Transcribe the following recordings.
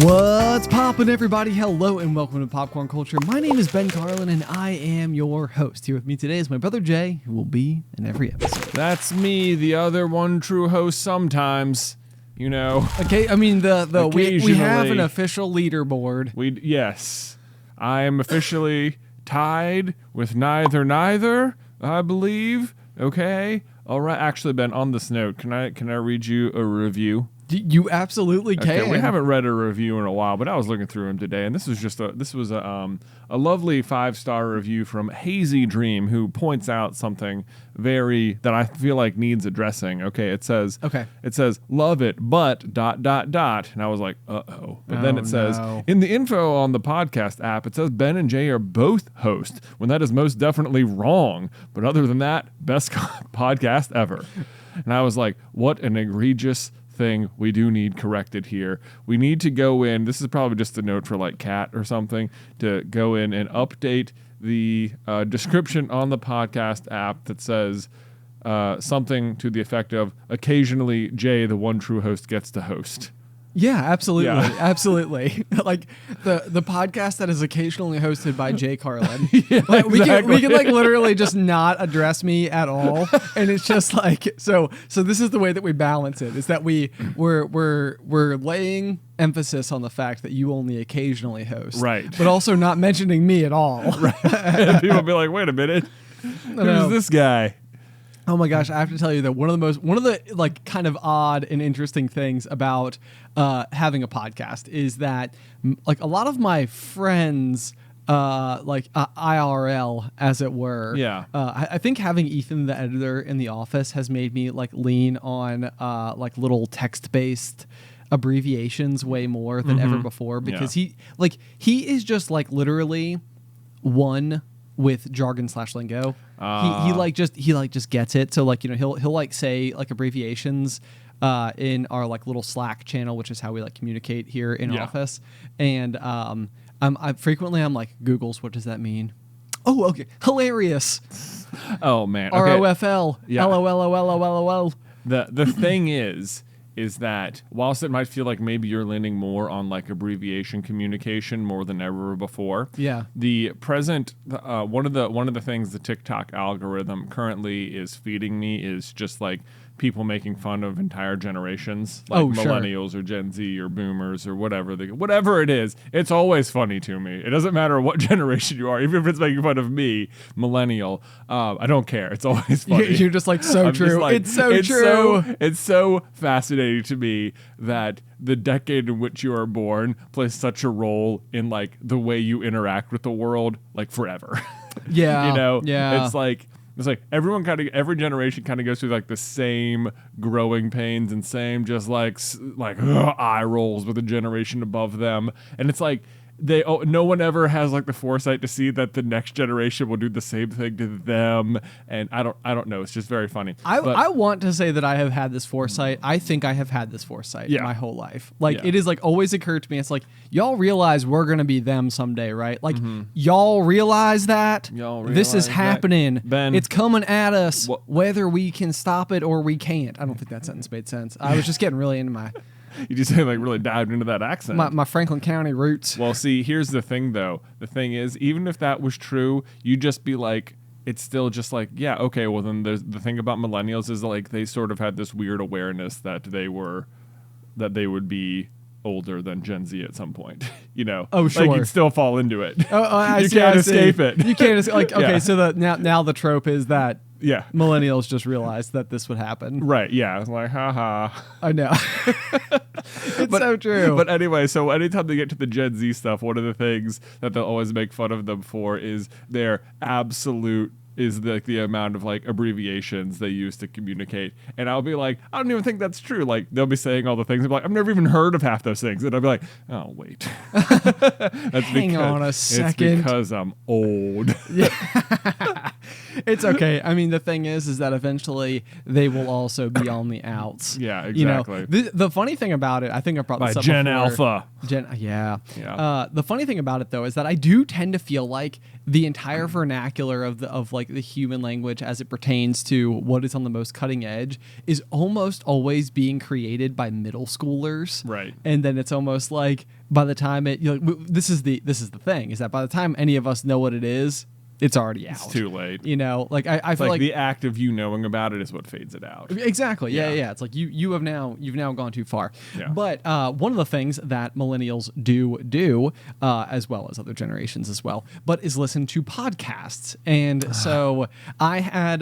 What's poppin', everybody? Hello and welcome to Popcorn Culture. My name is Ben Carlin and I am your host. Here with me today is my brother Jay, who will be in every episode. That's me, the other one true host sometimes, you know. Okay, I mean we have an Occasionally. official leaderboard. Yes. I am officially tied with neither, I believe. Okay. All right. Actually, Ben, on this note, can I read you a review? You absolutely can. Okay, we haven't read a review in a while, but I was looking through them today, and this was a lovely 5-star review from Hazy Dream, who points out something that I feel like needs addressing. Okay, it says love it, but ... and I was like, uh-oh. But then it says in the info on the podcast app, it says Ben and Jay are both hosts, when that is most definitely wrong. But other than that, best podcast ever. And I was like, what an egregious thing we do need corrected here. We need to go in, this is probably just a note for like Cat or something, to go in and update the description on the podcast app that says something to the effect of, occasionally Jay, the one true host, gets to host. Yeah, absolutely. Yeah. Absolutely. Like the podcast that is occasionally hosted by Jay Carlin. Yeah, like, we exactly. can like literally just not address me at all. And it's just like so this is the way that we balance it, is that we're laying emphasis on the fact that you only occasionally host. Right. But also not mentioning me at all. Right. And people be like, wait a minute. Who's this guy? Oh my gosh, I have to tell you that one of the like kind of odd and interesting things about having a podcast is that like a lot of my friends, IRL as it were. Yeah. I think having Ethan, the editor in the office, has made me like lean on like little text-based abbreviations way more than ever before, because he is just like literally one with jargon / lingo. He just gets it. So like, you know, he'll like say like abbreviations in our like little Slack channel, which is how we like communicate here in office. And I'm like, Google's, what does that mean? Oh, okay. Hilarious. Oh man. Okay. ROFL. Yeah. LOL. The thing is that whilst it might feel like maybe you're leaning more on like abbreviation communication more than ever before, the present one of the things the TikTok algorithm currently is feeding me is just like people making fun of entire generations, like millennials or Gen Z or boomers or whatever it is. It's always funny to me. It doesn't matter what generation you are, even if it's making fun of me, millennial. I don't care. It's always funny. You're just like, so true. Like, it's so true. It's so fascinating to me that the decade in which you are born plays such a role in like the way you interact with the world, like forever. Yeah. You know? Yeah. It's like every generation kind of goes through like the same growing pains and same just like eye rolls with the generation above them. And it's like no one ever has like the foresight to see that the next generation will do the same thing to them. And I don't know. It's just very funny. I want to say that I have had this foresight. I think I have had this foresight my whole life. Like it is like always occurred to me. It's like, y'all realize we're going to be them someday, right? Like y'all realize that this is happening. Ben, it's coming at us, whether we can stop it or we can't. I don't think that sentence made sense. I was just getting really into my... You just like really dived into that accent. My Franklin County roots. Well, see, here's the thing, though. The thing is, even if that was true, you'd just be like, it's still just like, yeah, okay, well, then the thing about millennials is like they sort of had this weird awareness that they would be older than Gen Z at some point, you know? Oh, sure. Like, you'd still fall into it. You can't escape it. You can't escape. Like, okay, so now the trope is that yeah, millennials just realized that this would happen. Right, yeah. It's like, haha. I know. It's so true. But anyway, so anytime they get to the Gen Z stuff, one of the things that they'll always make fun of them for is their absolute is the amount of like abbreviations they use to communicate. And I'll be like, I don't even think that's true. Like they'll be saying all the things. I'm like, I've never even heard of half those things. And I'll be like, oh wait. Hang on a second. It's because I'm old. Yeah. It's okay. I mean, the thing is that eventually they will also be on the outs. Yeah, exactly. You know, the funny thing about it, I think I brought this up Gen before. Alpha. Yeah. The funny thing about it, though, is that I do tend to feel like the entire vernacular of like the human language as it pertains to what is on the most cutting edge is almost always being created by middle schoolers. Right. And then it's almost like by the time this is the thing, is that by the time any of us know what it is, it's already out. It's too late. You know, like I feel like the act of you knowing about it is what fades it out. Exactly. Yeah. It's like you've now gone too far. Yeah. But one of the things that millennials do as well as other generations as well, but is listen to podcasts. And so I had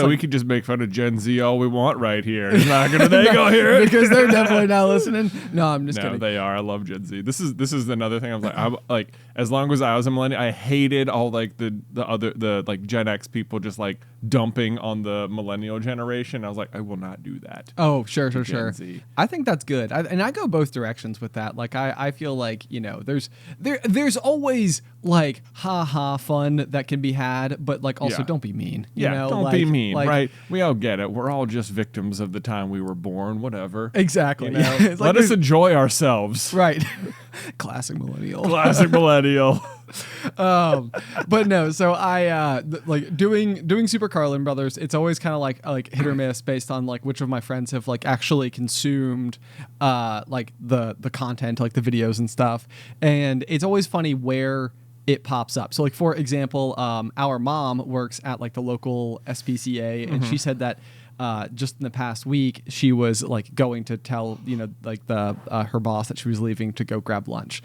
we could just make fun of Gen Z all we want right here. It's not gonna they go hear it because they're definitely not listening. No, I'm just kidding. No, they are. I love Gen Z. This is another thing. I'm like as long as I was a millennial, I hated all like the like Gen X people just like dumping on the millennial generation. I was like, I will not do that. Oh, sure. Gen Z. I think that's good. And I go both directions with that. Like I feel like, you know, there's always like fun that can be had, but like also don't be mean. You know? Don't be mean, right? We all get it. We're all just victims of the time we were born, whatever. Exactly. You know? Let us enjoy ourselves. Right. Classic millennial. Classic millennial. But no, so I like doing Super Carlin Brothers. It's always kind of like hit or miss based on like which of my friends have like actually consumed like the content, like the videos and stuff. And it's always funny where it pops up. So like for example, our mom works at like the local SPCA, and she said that just in the past week, she was like going to tell, you know, like the her boss that she was leaving to go grab lunch.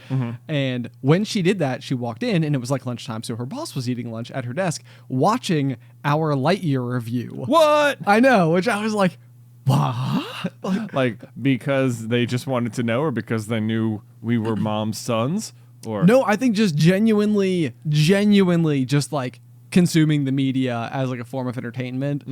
And when she did that, she walked in and it was like lunchtime. So her boss was eating lunch at her desk, watching our Lightyear review. What? I know, which I was like, what? Like because they just wanted to know, or because they knew we were mom's sons? Or no, I think just genuinely just like consuming the media as like a form of entertainment,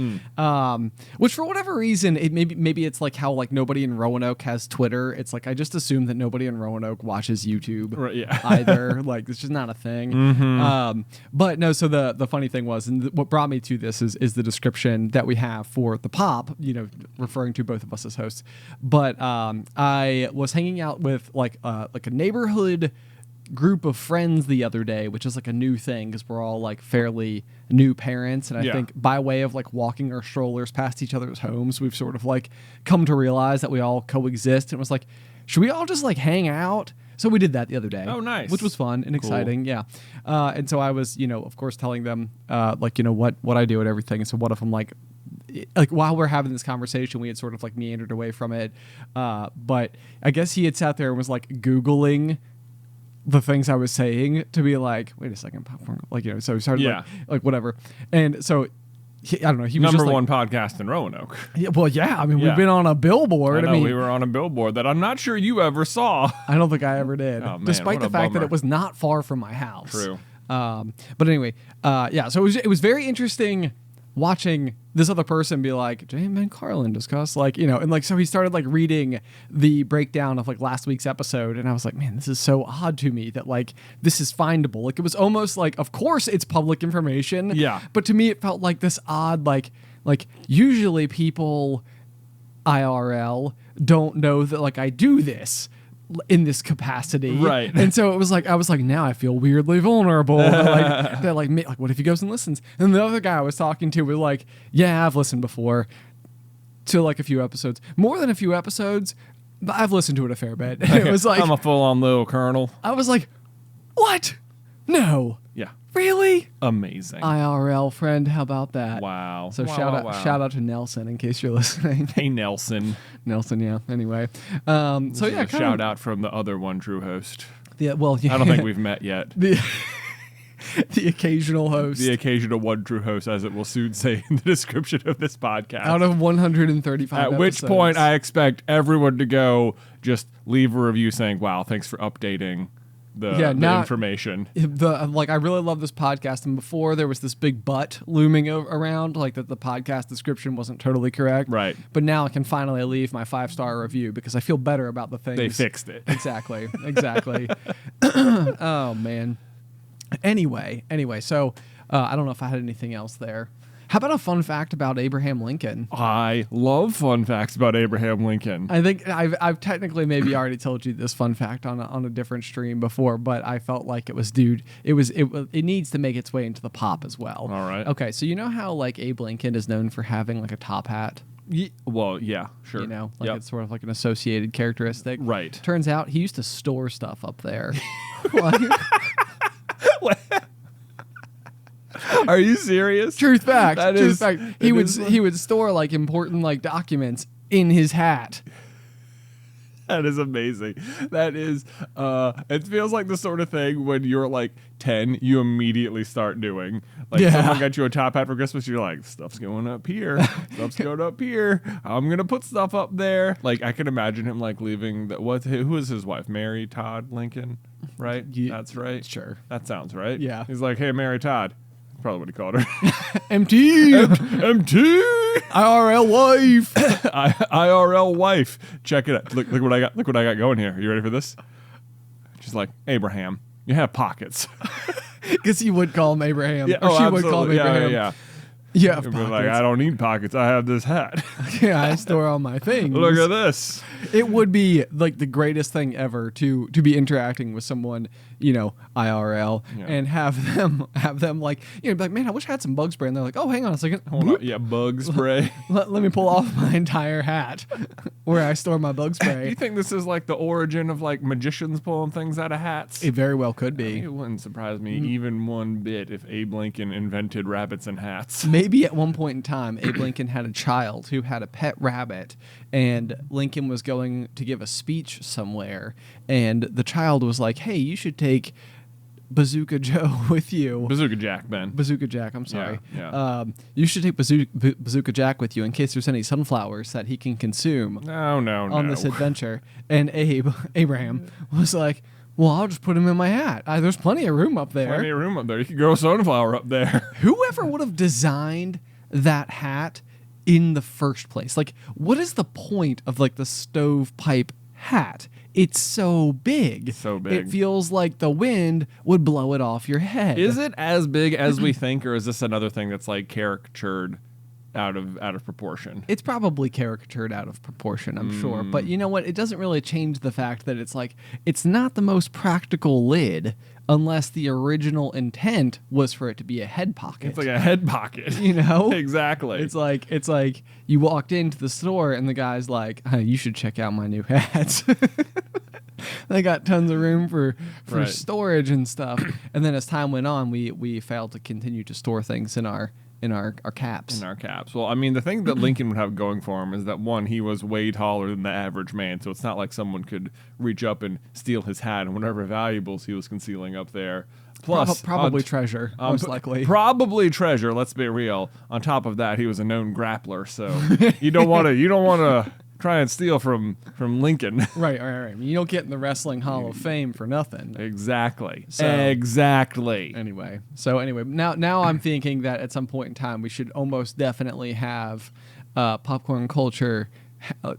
which for whatever reason, it maybe it's like how like nobody in Roanoke has Twitter. It's like I just assume that nobody in Roanoke watches YouTube either. Like it's just not a thing. But no, so the funny thing was, and what brought me to this is the description that we have for the pop, you know, referring to both of us as hosts. But I was hanging out with like a neighborhood group of friends the other day, which is like a new thing because we're all like fairly new parents, and I think by way of like walking our strollers past each other's homes, we've sort of like come to realize that we all coexist, and it was like, should we all just like hang out? So we did that the other day. Oh, nice. Which was fun and exciting. Yeah. And so I was, you know, of course telling them like, you know, what I do and everything. And so one of them like while we're having this conversation, we had sort of like meandered away from it, but I guess he had sat there and was like Googling the things I was saying to be like, wait a second, popcorn, like, you know, so he started like whatever. And so I don't know, he was number just one podcast in Roanoke. Yeah, well, yeah, I mean, we've been on a billboard. I mean, we were on a billboard that I'm not sure you ever saw. I don't think I ever did, oh, man, despite the fact that it was not far from my house. True. But anyway, so it was very interesting watching this other person be like, James and Carlin discuss, like, you know, and like, so he started like reading the breakdown of like last week's episode, and I was like, man, this is so odd to me that like this is findable. Like it was almost like, of course it's public information, but to me it felt like this odd, like usually people IRL don't know that like I do this in this capacity, right? And so it was like I was like, now I feel weirdly vulnerable. They're like, what if he goes and listens? And the other guy I was talking to was like, yeah, I've listened before to like a few episodes, more than a few episodes, but I've listened to it a fair bit. And it was like, I'm a full-on little colonel. I was like, what? No. Yeah. Really? Amazing. IRL friend, how about that? Wow. So shout out to Nelson in case you're listening. Hey Nelson. Nelson, yeah. Anyway, so yeah, shout out from the other one true host. Yeah, well, yeah. I don't think we've met yet. The occasional host. The occasional one true host, as it will soon say in the description of this podcast. Out of 135 At which point I expect everyone to go just leave a review saying, wow, thanks for updating the information. I really love this podcast, and before there was this big but looming around, like that the podcast description wasn't totally correct. Right. But now I can finally leave my 5-star review because I feel better about the things. They fixed it. Exactly. Oh man. Anyway, so I don't know if I had anything else there. How about a fun fact about Abraham Lincoln? I love fun facts about Abraham Lincoln. I think I've technically maybe already told you this fun fact on a different stream before, but I felt like it needs to make its way into the pop as well. All right. Okay, so you know how like Abe Lincoln is known for having like a top hat? Well, yeah, sure. You know, like it's sort of like an associated characteristic. Right. Turns out he used to store stuff up there. Like, are you serious? Truth fact. Truth fact. He would store like important like documents in his hat. That is amazing. That is, it feels like the sort of thing when you're like 10, you immediately start doing. Like someone got you a top hat for Christmas, you're like, stuff's going up here. Stuff's going up here. I'm going to put stuff up there. Like I can imagine him like leaving, who is his wife? Mary Todd Lincoln, right? Yeah, that's right. Sure. That sounds right. Yeah. He's like, hey, Mary Todd. Probably what he called her. MT. MT. IRL wife. IRL wife. Check it out. Look what I got. Look what I got going here. Are you ready for this? She's like, Abraham, you have pockets. Because he would call him Abraham. Yeah, or she would call him Abraham. Yeah. You have pockets. Like, I don't need pockets. I have this hat. Yeah, I store all my things. Look at this. It would be like the greatest thing ever to be interacting with someone, you know, IRL, and have them like, you know, be like, man, I wish I had some bug spray. And they're like, oh, hang on a second. Hold on. Yeah, bug spray. Let me pull off my entire hat where I store my bug spray. Do you think this is like the origin of like magicians pulling things out of hats? It very well could be. It wouldn't surprise me even one bit if Abe Lincoln invented rabbits and hats. Maybe at one point in time, Abe Lincoln had a child who had a pet rabbit, and Lincoln was going to give a speech somewhere, and the child was like, hey, you should take Bazooka Joe with you. Bazooka Jack, Ben. Bazooka Jack, I'm sorry. Yeah. You should take Bazooka Jack with you in case there's any sunflowers that he can consume on this adventure. And Abraham was like, well, I'll just put him in my hat. There's plenty of room up there. Plenty of room up there. You could grow a sunflower up there. Whoever would have designed that hat in the first place? Like, what is the point of like the stovepipe hat? It's so big. So big. It feels like the wind would blow it off your head. Is it as big as we think, or is this another thing that's like caricatured out of proportion? It's probably caricatured out of proportion, I'm sure. But you know what? It doesn't really change the fact that it's like, it's not the most practical lid unless the original intent was for it to be a head pocket. It's like a head pocket. You know? Exactly. It's like you walked into the store and the guy's like, hey, you should check out my new hats. They got tons of room for storage and stuff. And then as time went on, we failed to continue to store things in our caps. In our caps. Well, I mean, the thing that Lincoln would have going for him is that, one, he was way taller than the average man, so it's not like someone could reach up and steal his hat and whatever valuables he was concealing up there. Plus, probably treasure, most likely. Probably treasure. Let's be real. On top of that, he was a known grappler, so you don't want to try and steal from Lincoln. Right. You don't get in the Wrestling Hall of Fame for nothing. Exactly. Anyway, now I'm thinking that at some point in time we should almost definitely have popcorn culture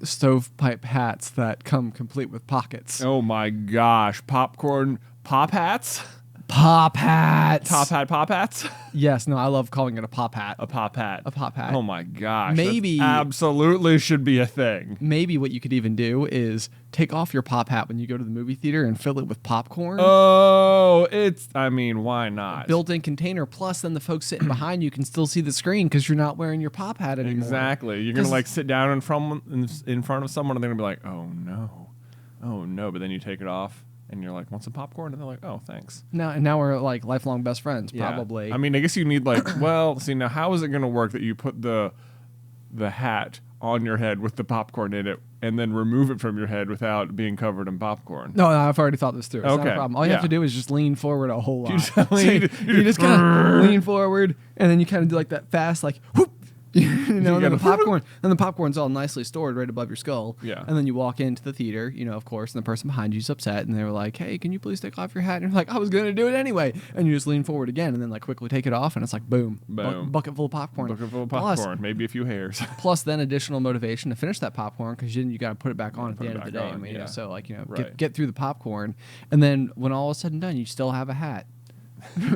stovepipe hats that come complete with pockets. Oh my gosh, PopHats? PopHats. PopHats? Yes, no, I love calling it a pop hat. A pop hat. A pop hat. Oh my gosh. Maybe absolutely should be a thing. Maybe what you could even do is take off your pop hat when you go to the movie theater and fill it with popcorn. Oh, why not? Built-in container, plus then the folks sitting behind you can still see the screen because you're not wearing your pop hat anymore. Exactly. You're going to like sit down in front of someone and they're going to be like, oh no, but then you take it off. And you're like, want some popcorn? And they're like, oh, thanks. Now we're like lifelong best friends, probably. Yeah. I mean, I guess you need like, now how is it going to work that you put the hat on your head with the popcorn in it and then remove it from your head without being covered in popcorn? No, I've already thought this through. It's not a problem. All you have to do is just lean forward a whole lot. You just kind of lean forward and then you kind of do like that fast, like, whoop. And then the popcorn's all nicely stored right above your skull. Yeah. And then you walk into the theater, of course, and the person behind you's upset, and they were like, "Hey, can you please take off your hat?" And you're like, "I was gonna do it anyway." And you just lean forward again, and then like quickly take it off, and it's like boom. Bucket full of popcorn. Plus, maybe a few hairs. Plus, then additional motivation to finish that popcorn because you got to put it back on at the end of the day. So like get through the popcorn, and then when all is said and done, you still have a hat.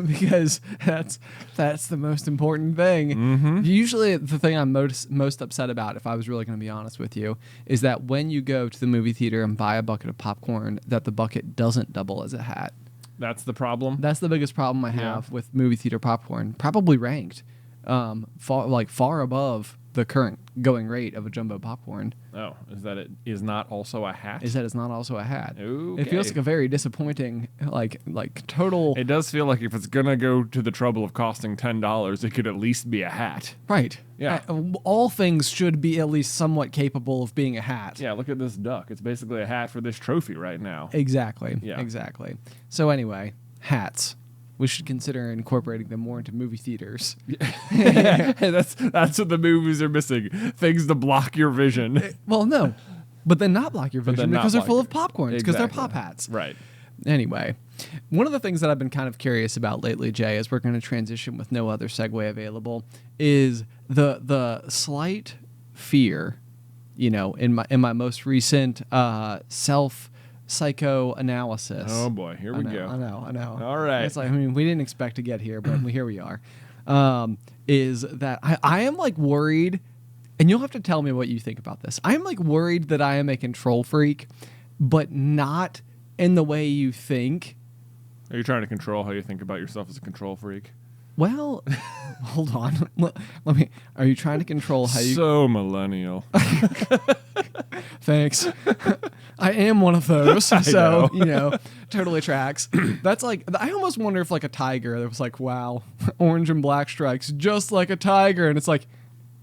because that's the most important thing. Mm-hmm. Usually, the thing I'm most upset about, if I was really going to be honest with you, is that when you go to the movie theater and buy a bucket of popcorn, that the bucket doesn't double as a hat. That's the problem. That's the biggest problem I have with movie theater popcorn. Probably ranked far above the current going rate of a jumbo popcorn. Oh, is that it is not also a hat? Is that it's not also a hat? Okay. It feels like a very disappointing, total. It does feel like if it's gonna go to the trouble of costing $10, it could at least be a hat. Right. Yeah. All things should be at least somewhat capable of being a hat. Yeah, look at this duck. It's basically a hat for this trophy right now. Exactly. Yeah. Exactly. So anyway, hats. We should consider incorporating them more into movie theaters. That's what the movies are missing. Things to block your vision. Well, no. But then not block your vision because they're full of popcorns, because they're pop hats. Right. Anyway, one of the things that I've been kind of curious about lately, Jay, as we're going to transition with no other segue available, is the slight fear, in my most recent psychoanalysis. Oh boy, here we go. I know. All right. It's like, we didn't expect to get here, but here we are. Is that I am worried, and you'll have to tell me what you think about this. I am worried that I am a control freak, but not in the way you think. Are you trying to control how you think about yourself as a control freak? Well, hold on. Let me. Are you trying to control how you? So millennial. Thanks. I am one of those, so know. Totally tracks. That's I almost wonder if a tiger that was wow, orange and black stripes, just like a tiger, and it's I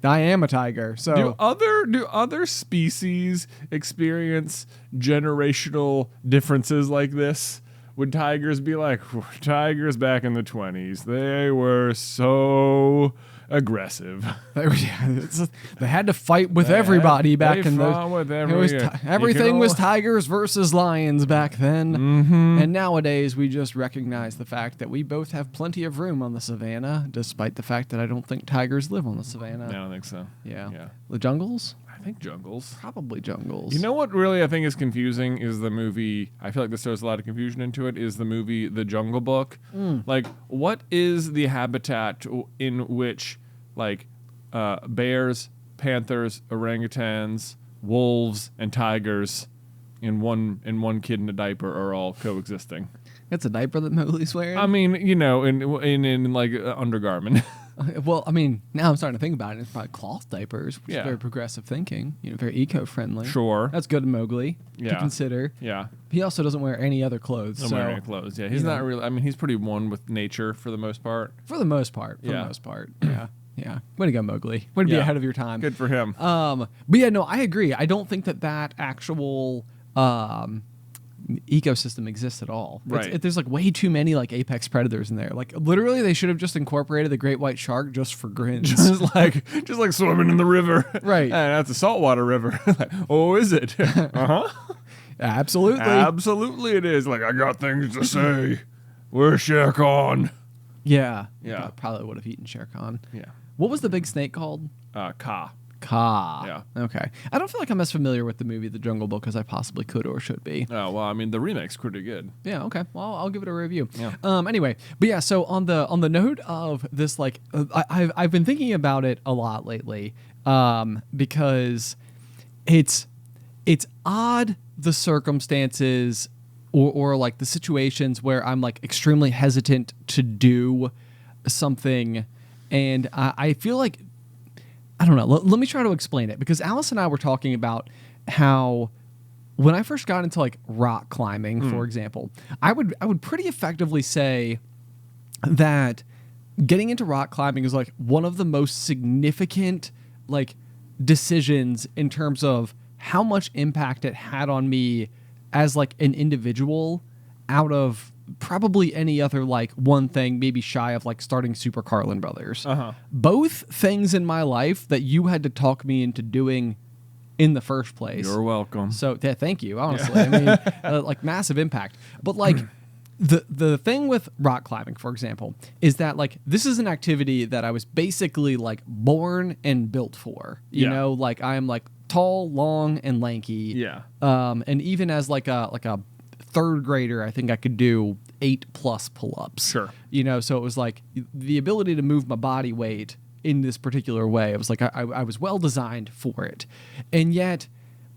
am a tiger. So do other species experience generational differences like this? Would tigers be tigers back in the 20s? They were so aggressive. They had to fight with everybody back in the. Everything was tigers versus lions back then, and nowadays we just recognize the fact that we both have plenty of room on the savannah, despite the fact that I don't think tigers live on the savannah. I don't think so. Yeah. The jungles. I think jungles. Probably jungles. You know what really I think is confusing is the movie, I feel like this throws a lot of confusion into it, is the movie The Jungle Book. What is the habitat in which bears, panthers, orangutans, wolves, and tigers in one kid in a diaper are all coexisting? That's a diaper that Mowgli's wearing? I mean, in undergarment. Well, now I'm starting to think about it. It's probably cloth diapers, which is very progressive thinking. Very eco-friendly. Sure. That's good, Mowgli, to consider. Yeah. He also doesn't wear any other clothes. Doesn't wear any clothes. Yeah, he's not really. He's pretty one with nature for the most part. For the most part. Yeah. Yeah. Way to go, Mowgli. Way to be ahead of your time. Good for him. But yeah, no, I agree. I don't think that actual ecosystem exists at all. Right. There's way too many apex predators in there. Literally, they should have just incorporated the great white shark just for grins. just like swimming in the river. Right. And that's a saltwater river. Oh, is it? Absolutely. Absolutely, it is. I got things to say. Where's Shere Khan? Yeah. Yeah. Probably would have eaten Shere Khan. Yeah. What was the big snake called? Ka. Yeah. Okay. I don't feel like I'm as familiar with the movie The Jungle Book as I possibly could or should be. Oh, well, the remake's pretty good. Yeah, okay. Well, I'll give it a review. Yeah. Anyway, but yeah, so on the note of this, I've been thinking about it a lot lately, because it's odd the circumstances or the situations where I'm extremely hesitant to do something, and I feel like, I don't know. Let me try to explain it, because Alice and I were talking about how when I first got into rock climbing, for example, I would pretty effectively say that getting into rock climbing is one of the most significant decisions in terms of how much impact it had on me as an individual out of probably any other one thing, maybe shy of starting Super Carlin Brothers. Both things in my life that you had to talk me into doing in the first place. You're welcome. So yeah, thank you. Honestly, massive impact. But the thing with rock climbing, for example, is that this is an activity that I was basically born and built for. You know, I am tall, long, and lanky. Yeah. And even as a third grader, I think I could do 8+ pull-ups. Sure. So it was like the ability to move my body weight in this particular way. It was like I was well designed for it. And yet,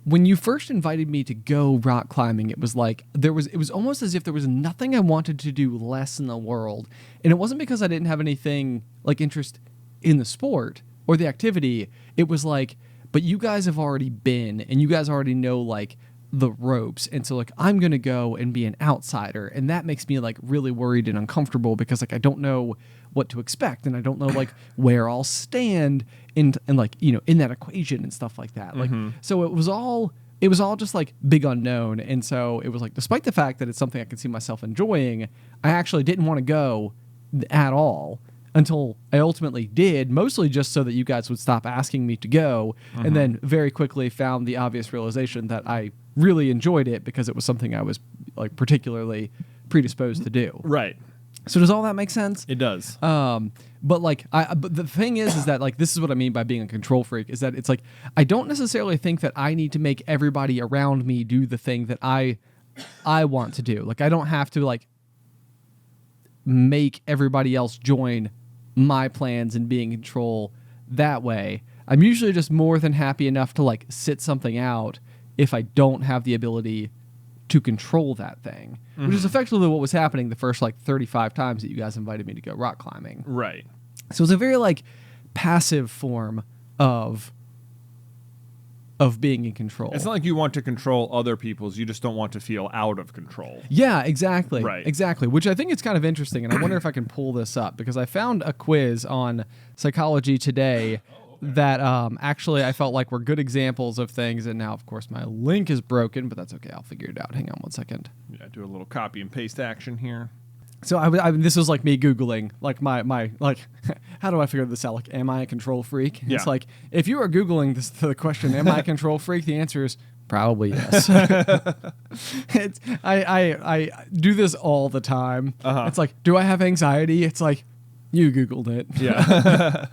when you first invited me to go rock climbing, it was like it was almost as if there was nothing I wanted to do less in the world. And it wasn't because I didn't have anything like interest in the sport or the activity. It was like, but you guys have already been, and you guys already know like the ropes, and so like I'm gonna go and be an outsider, and that makes me like really worried and uncomfortable because like I don't know what to expect, and I don't know like where I'll stand in like in that equation and stuff like that. Like so it was all just like big unknown, and so it was like despite the fact that it's something I could see myself enjoying, I actually didn't want to go at all until I ultimately did, mostly just so that you guys would stop asking me to go, and then very quickly found the obvious realization that I really enjoyed it because it was something I was like particularly predisposed to do. Right. So does all that make sense? It does. But the thing is that like this is what I mean by being a control freak, is that it's like I don't necessarily think that I need to make everybody around me do the thing that I want to do. Like I don't have to like make everybody else join my plans and being in control that way. I'm usually just more than happy enough to like sit something out if I don't have the ability to control that thing, which is effectively what was happening the first like 35 times that you guys invited me to go rock climbing. Right. So it's a very like passive form of being in control. It's not like you want to control other people's, you just don't want to feel out of control. Yeah, exactly. Right. Exactly. Which I think is kind of interesting, and I wonder if I can pull this up because I found a quiz on Psychology Today that actually I felt like were good examples of things, and now of course my link is broken, but that's okay. I'll figure it out. Hang on one second. Yeah, do a little copy and paste action here. So this was like me Googling, like my like, how do I figure this out? Like, am I a control freak? Yeah. It's like, if you are Googling the question, am I a control freak? The answer is probably yes. I do this all the time. It's like, do I have anxiety? It's like, you Googled it. Yeah.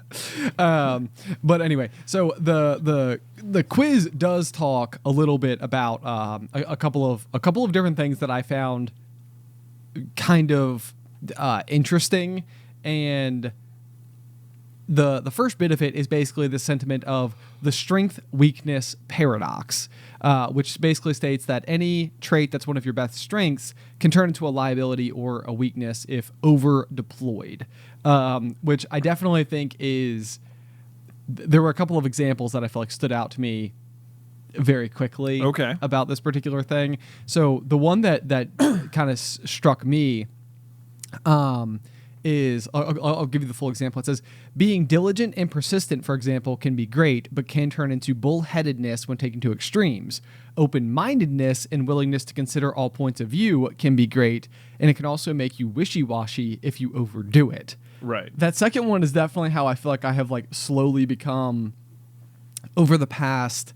But anyway, so the quiz does talk a little bit about a couple of different things that I found kind of interesting, and the first bit of it is basically the sentiment of the strength-weakness paradox, which basically states that any trait that's one of your best strengths can turn into a liability or a weakness if over-deployed, which I definitely think is... There were a couple of examples that I felt like stood out to me very quickly about this particular thing. So the one that kind of struck me is, I'll give you the full example. It says, being diligent and persistent, for example, can be great, but can turn into bullheadedness when taken to extremes. Open-mindedness and willingness to consider all points of view can be great, and it can also make you wishy-washy if you overdo it. Right. That second one is definitely how I feel like I have like slowly become over the past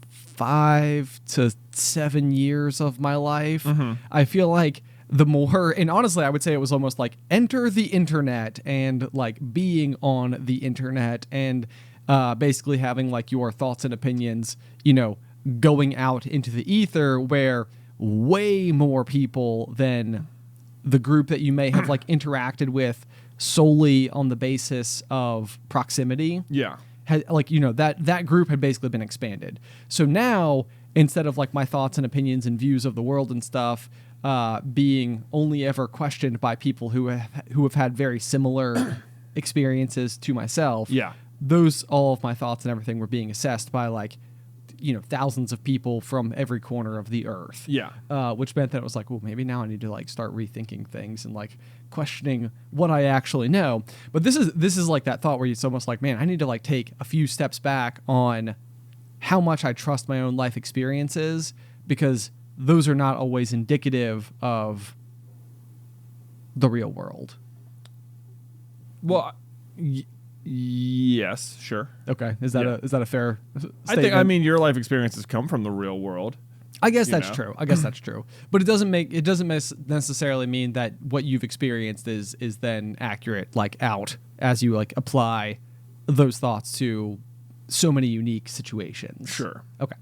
5 to 7 years of my life. I feel like the more, and honestly, I would say it was almost like enter the internet and like being on the internet and basically having like your thoughts and opinions, going out into the ether, where way more people than the group that you may have like interacted with solely on the basis of proximity. Yeah. Had, like, that group had basically been expanded. So now, instead of like my thoughts and opinions and views of the world and stuff being only ever questioned by people who have had very similar experiences to myself, all of my thoughts and everything were being assessed by like thousands of people from every corner of the earth. Which meant that it was like, well, maybe now I need to like start rethinking things and like questioning what I actually know. But this is like that thought where it's almost like, man, I need to like take a few steps back on how much I trust my own life experiences, because those are not always indicative of the real world. Well, yes, sure. Okay, is that a fair statement? I mean, your life experiences come from the real world. I guess that's true. But it doesn't necessarily mean that what you've experienced is then accurate, like out as you like apply those thoughts to so many unique situations. Sure. Okay.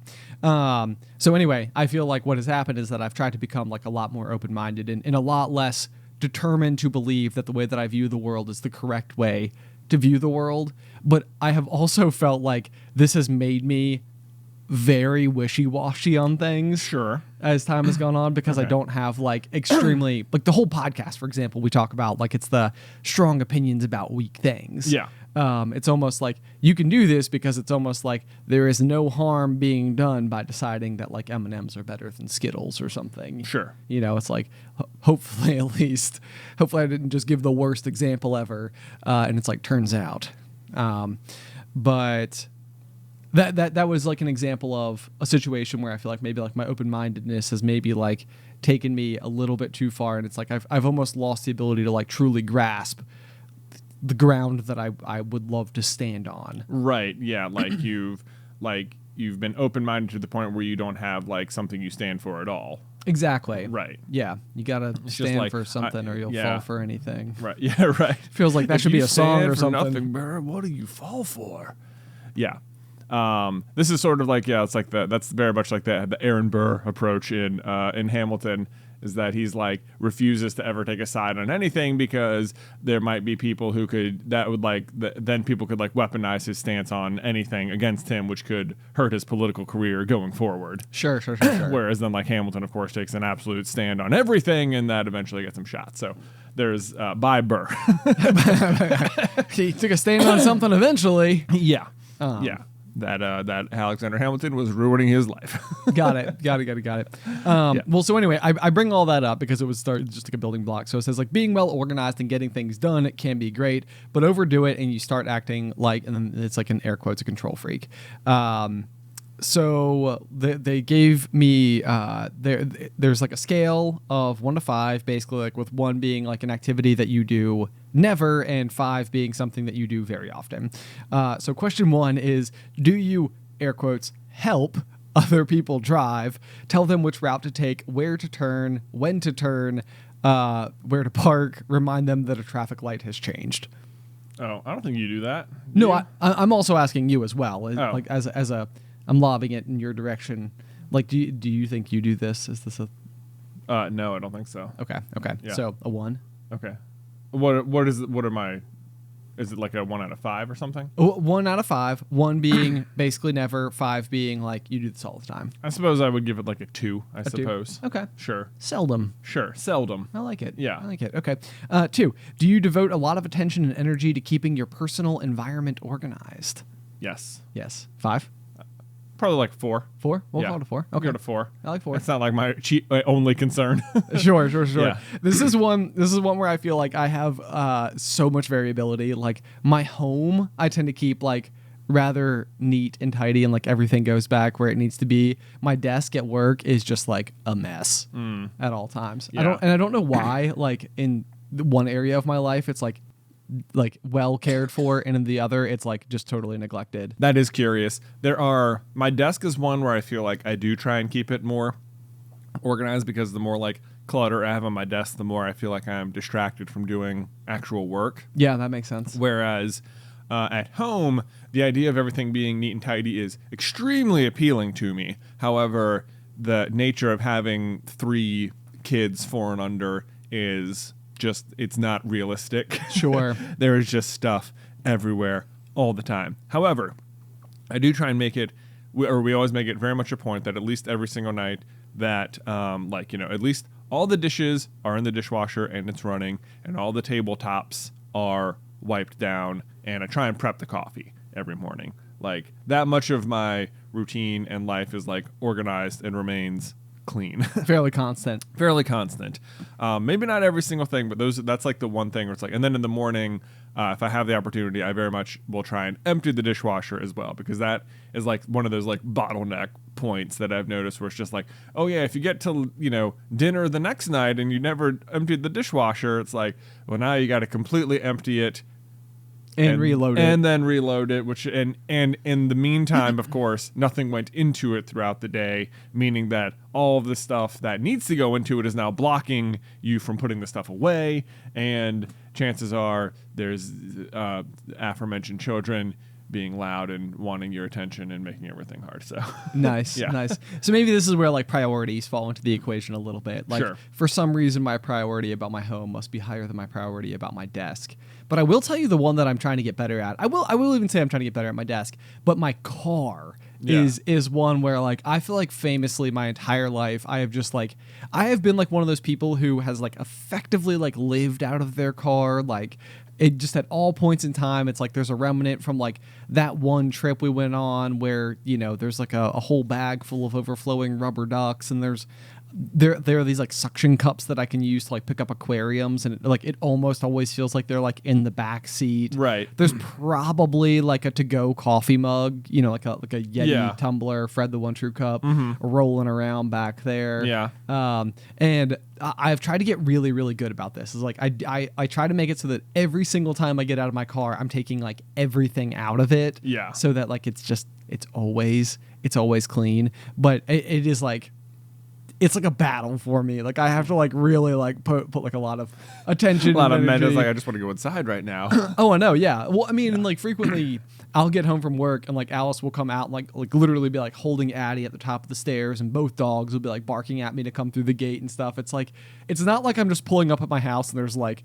So anyway, I feel like what has happened is that I've tried to become like a lot more open-minded and a lot less determined to believe that the way that I view the world is the correct way to view the world. But I have also felt like this has made me very wishy-washy on things. Sure. As time has gone on, because I don't have like extremely like the whole podcast, for example, we talk about like it's the strong opinions about weak things. Yeah. It's almost like you can do this because it's almost like there is no harm being done by deciding that like M&Ms are better than Skittles or something. Sure. You know, it's like hopefully I didn't just give the worst example ever, and it's like turns out, but. That was like an example of a situation where I feel like maybe like my open-mindedness has maybe like taken me a little bit too far, and it's like I've almost lost the ability to like truly grasp the ground that I would love to stand on. Right. Yeah. Like you've been open-minded to the point where you don't have like something you stand for at all. Exactly. Right. Yeah. You gotta stand like, for something or you'll fall for anything. Right. Yeah. Right. Feels like that If should be you a song stand or for something. Nothing, bro, what do you fall for? Yeah. This is sort of like, it's like that's very much like the Aaron Burr approach in Hamilton, is that he's like refuses to ever take a side on anything because there might be people who then people could like weaponize his stance on anything against him, which could hurt his political career going forward. Sure. Whereas then like Hamilton, of course, takes an absolute stand on everything, and that eventually gets him shot. So there's by Burr. He took a stand on something eventually. Yeah. That Alexander Hamilton was ruining his life. Got it. Well, so anyway, I bring all that up because it was just like a building block. So it says like being well organized and getting things done, it can be great, but overdo it and you start acting like, and then it's like in air quotes, a control freak. So they gave me there's like a scale of 1 to 5, basically, like with 1 being like an activity that you do never and 5 being something that you do very often. So question 1 is, do you, air quotes, help other people drive, tell them which route to take, where to turn, when to turn, where to park, remind them that a traffic light has changed? Oh, I don't think you do that. No, I'm also asking you as well. Like as a I'm lobbing it in your direction. Like, do you think you do this? Is this a? No, I don't think so. Okay. Yeah. So a 1. Okay. What is it? What are my? Is it like a 1 out of 5 or something? 1 out of 5. 1 being basically never. 5 being like you do this all the time. I suppose I would give it like a 2. I suppose. 2. Okay. Sure. Seldom. Sure. Seldom. I like it. Yeah. I like it. Okay. 2. Do you devote a lot of attention and energy to keeping your personal environment organized? Yes. 5. Probably like 4. 4? We'll call it a 4. I'll Okay. go to 4. I like 4. It's not like my only concern. Sure. Yeah. This is one where I feel like I have so much variability. Like my home, I tend to keep like rather neat and tidy, and like everything goes back where it needs to be. My desk at work is just like a mess at all times. Yeah. I don't know why. Like in one area of my life, it's like well cared for, and in the other it's like just totally neglected. That is curious. My desk is one where I feel like I do try and keep it more organized, because the more like clutter I have on my desk, the more I feel like I'm distracted from doing actual work. Yeah, that makes sense. Whereas at home, the idea of everything being neat and tidy is extremely appealing to me. However, the nature of having 3 kids 4 and under is just, it's not realistic. Sure. There is just stuff everywhere all the time. However, I do try and make it, we always make it very much a point that at least every single night that, at least all the dishes are in the dishwasher and it's running, and all the tabletops are wiped down, and I try and prep the coffee every morning. Like, that much of my routine and life is like organized and remains clean. Fairly constant. Maybe not every single thing, but that's like the one thing where it's like, and then in the morning, if I have the opportunity, I very much will try and empty the dishwasher as well, because that is like one of those like bottleneck points that I've noticed where it's just like, oh yeah, if you get to, dinner the next night and you never emptied the dishwasher, it's like, well, now you got to completely empty it and reload it. And then reload it, which and in the meantime, of course, nothing went into it throughout the day, meaning that all of the stuff that needs to go into it is now blocking you from putting the stuff away, and chances are there's aforementioned children being loud and wanting your attention and making everything hard. So nice. So maybe this is where like priorities fall into the equation a little bit. Like for some reason, my priority about my home must be higher than my priority about my desk. But I will tell you the one that I'm trying to get better at. I will even say I'm trying to get better at my desk. But my car is one where like I feel like famously my entire life I have been like one of those people who has like effectively like lived out of their car. Like it just at all points in time, it's like there's a remnant from like that one trip we went on where, you know, there's like a whole bag full of overflowing rubber ducks, and there are these like suction cups that I can use to like pick up aquariums, and it almost always feels like they're like in the back seat. Right. There's probably like a to-go coffee mug, you know, like a Yeti tumbler, Fred the One True Cup, rolling around back there. Yeah. And I've tried to get really, really good about this. It's like I try to make it so that every single time I get out of my car, I'm taking like everything out of it. Yeah. So that like it's always clean. But it is like, it's like a battle for me. Like I have to like really like put like a lot of attention. A lot of men is like I just want to go inside right now. Oh, I know. Yeah. Well, I mean, and like frequently I'll get home from work and like Alice will come out and like literally be like holding Addie at the top of the stairs, and both dogs will be like barking at me to come through the gate and stuff. It's like, it's not like I'm just pulling up at my house and there's like,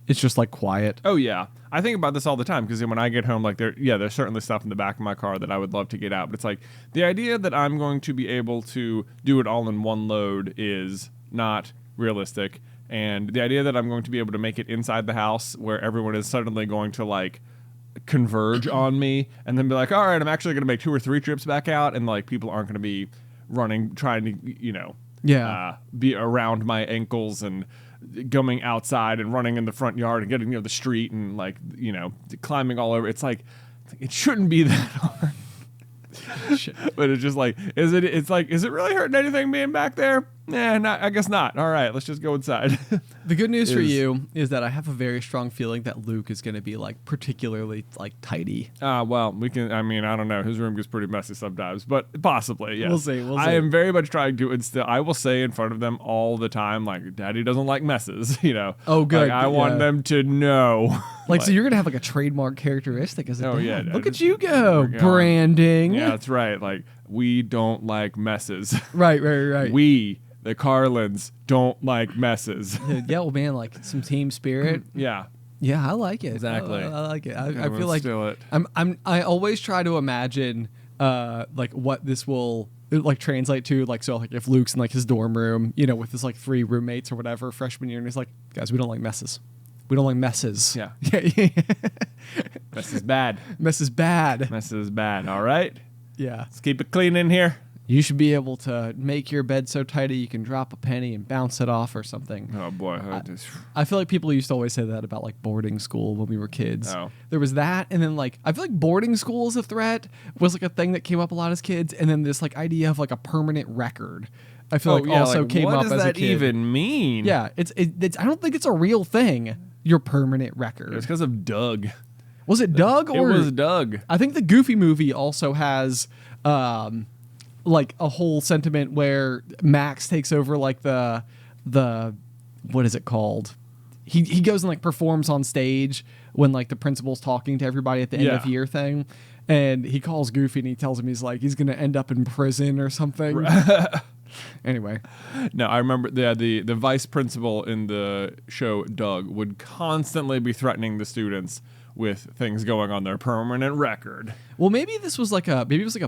it's just like quiet. Oh yeah, I think about this all the time because when I get home, like there's certainly stuff in the back of my car that I would love to get out, but it's like the idea that I'm going to be able to do it all in one load is not realistic, and the idea that I'm going to be able to make it inside the house where everyone is suddenly going to like converge on me and then be like, all right, I'm actually going to make 2 or 3 trips back out, and like people aren't going to be running trying to, you know, be around my ankles and going outside and running in the front yard and getting near the street and like, you know, climbing all over. It's like it shouldn't be that hard. But it's just like, is it really hurting anything being back there? I guess not. All right, let's just go inside. The good news for you is that I have a very strong feeling that Luke is going to be like particularly like tidy. Well, we can. I mean, I don't know. His room gets pretty messy sometimes, but possibly, yes. We'll see. I am very much trying to instill. I will say in front of them all the time, like, Daddy doesn't like messes. You know. Oh, good. Like, I want them to know. Like, so you're gonna have like a trademark characteristic as a dad. Yeah. Look at you go, branding. Yeah, that's right. Like, we don't like messes. Right. We, the Carlins, don't like messes. Yeah, well, man, like some team spirit. Yeah, I like it. Exactly. I like it. I feel like I always try to imagine like what this will like translate to. Like, so like if Luke's in like his dorm room, you know, with his like 3 roommates or whatever freshman year, and he's like, guys, we don't like messes. We don't like messes. Yeah. Mess is bad. Mess is bad. Mess is bad. All right. Yeah. Let's keep it clean in here. You should be able to make your bed so tidy you can drop a penny and bounce it off or something. Oh, boy. I feel like people used to always say that about like boarding school when we were kids. Oh. There was that, and then like I feel like boarding school as a threat was like a thing that came up a lot as kids, and then this like idea of like a permanent record I feel also came up as a kid. What does that even mean? Yeah, it's I don't think it's a real thing, your permanent record. It's because of Doug. Was it Doug? It was Doug. I think the Goofy movie also has like a whole sentiment where Max takes over like the what is it called? He goes and like performs on stage when like the principal's talking to everybody at the end of year thing, and he calls Goofy and he tells him he's gonna end up in prison or something. Anyway, no, I remember the vice principal in the show Doug would constantly be threatening the students with things going on their permanent record. Well, maybe it was like a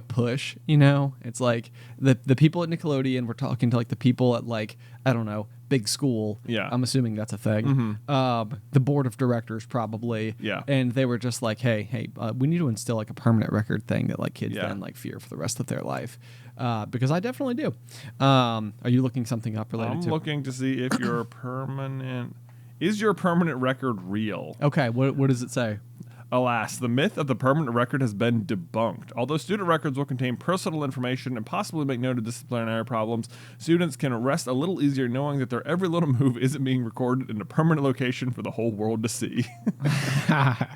push, you know? It's like the people at Nickelodeon were talking to like the people at like, I don't know, big school. Yeah. I'm assuming that's a thing. Mm-hmm. The board of directors probably. Yeah. And they were just like, hey, we need to instill like a permanent record thing that like kids then like fear for the rest of their life. Because I definitely do. Are you looking something up related to? I'm looking to see if your permanent... Is your permanent record real? Okay, what does it say? Alas, the myth of the permanent record has been debunked. Although student records will contain personal information and possibly make note of disciplinary problems, students can rest a little easier knowing that their every little move isn't being recorded in a permanent location for the whole world to see. I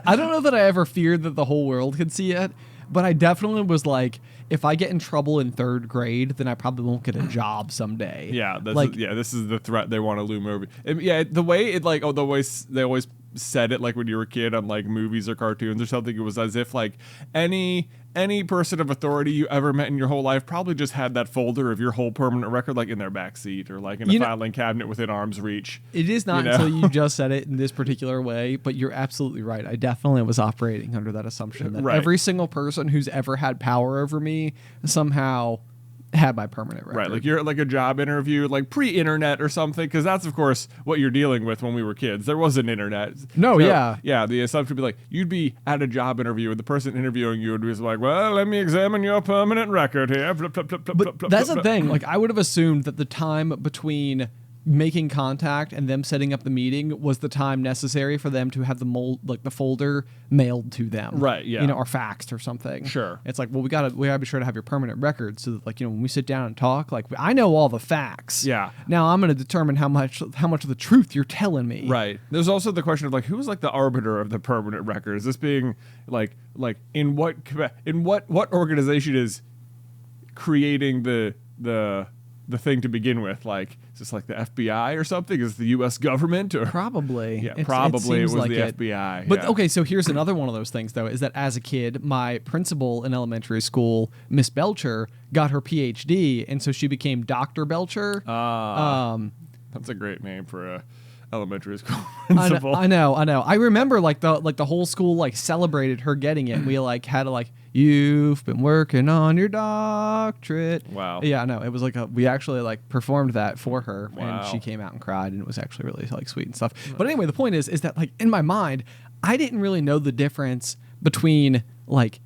don't know that I ever feared that the whole world could see it, but I definitely was like, if I get in trouble in 3rd grade, then I probably won't get a job someday. Yeah, this is the threat they want to loom over. And yeah, the way it like, they always said it like when you were a kid on like movies or cartoons or something. It was as if like any person of authority you ever met in your whole life probably just had that folder of your whole permanent record like in their back seat or like in a filing cabinet within arm's reach. It is not until you just said it in this particular way, but you're absolutely right. I definitely was operating under that assumption that every single person who's ever had power over me somehow had my permanent record. Right, like you're like a job interview, like pre-internet or something, because that's of course what you're dealing with when we were kids. There wasn't internet. No, so, yeah. The assumption would be like you'd be at a job interview, and the person interviewing you would be like, "Well, let me examine your permanent record here." But that's the thing. Like I would have assumed that the time between making contact and them setting up the meeting was the time necessary for them to have the folder mailed to them, right? Yeah, or faxed or something. Sure. It's like, well, we gotta be sure to have your permanent record so that like when we sit down and talk, like I know all the facts. Yeah. Now I'm gonna determine how much of the truth you're telling me. Right. There's also the question of like who's like the arbiter of the permanent record? Is this being like in what organization is creating the thing to begin with? Like, is this like the FBI or something? Is it the U.S. government? Or probably. Yeah, probably it was like the FBI. But okay, so here's another one of those things, though, is that as a kid, my principal in elementary school, Miss Belcher, got her PhD, and so she became Dr. Belcher. That's a great name for a elementary school principal. I know. I remember like the whole school like celebrated her getting it. And we like had to like, you've been working on your doctorate. Wow. Yeah, no, it was like we actually like performed that for her. Wow. And she came out and cried, and it was actually really like sweet and stuff. But anyway, the point is that like in my mind, I didn't really know the difference between like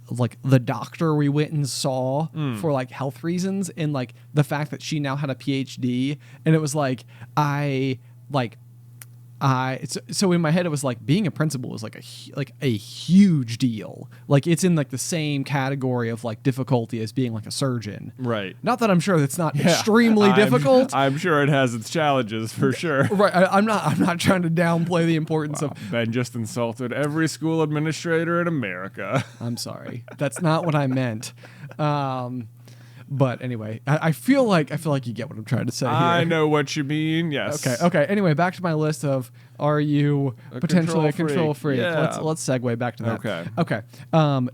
the doctor we went and saw for like health reasons and like the fact that she now had a PhD. And it was like so in my head it was like being a principal was like a huge deal. Like it's in like the same category of like difficulty as being like a surgeon. Right. Not that I'm sure that's not extremely difficult. I'm sure it has its challenges for sure. Right. I'm not trying to downplay the importance of. Ben just insulted every school administrator in America. I'm sorry. That's not what I meant. But anyway, I feel like you get what I'm trying to say here. I know what you mean. Yes. Okay. Anyway, back to my list of are you potentially a control freak? Yeah. Let's segue back to that. Okay.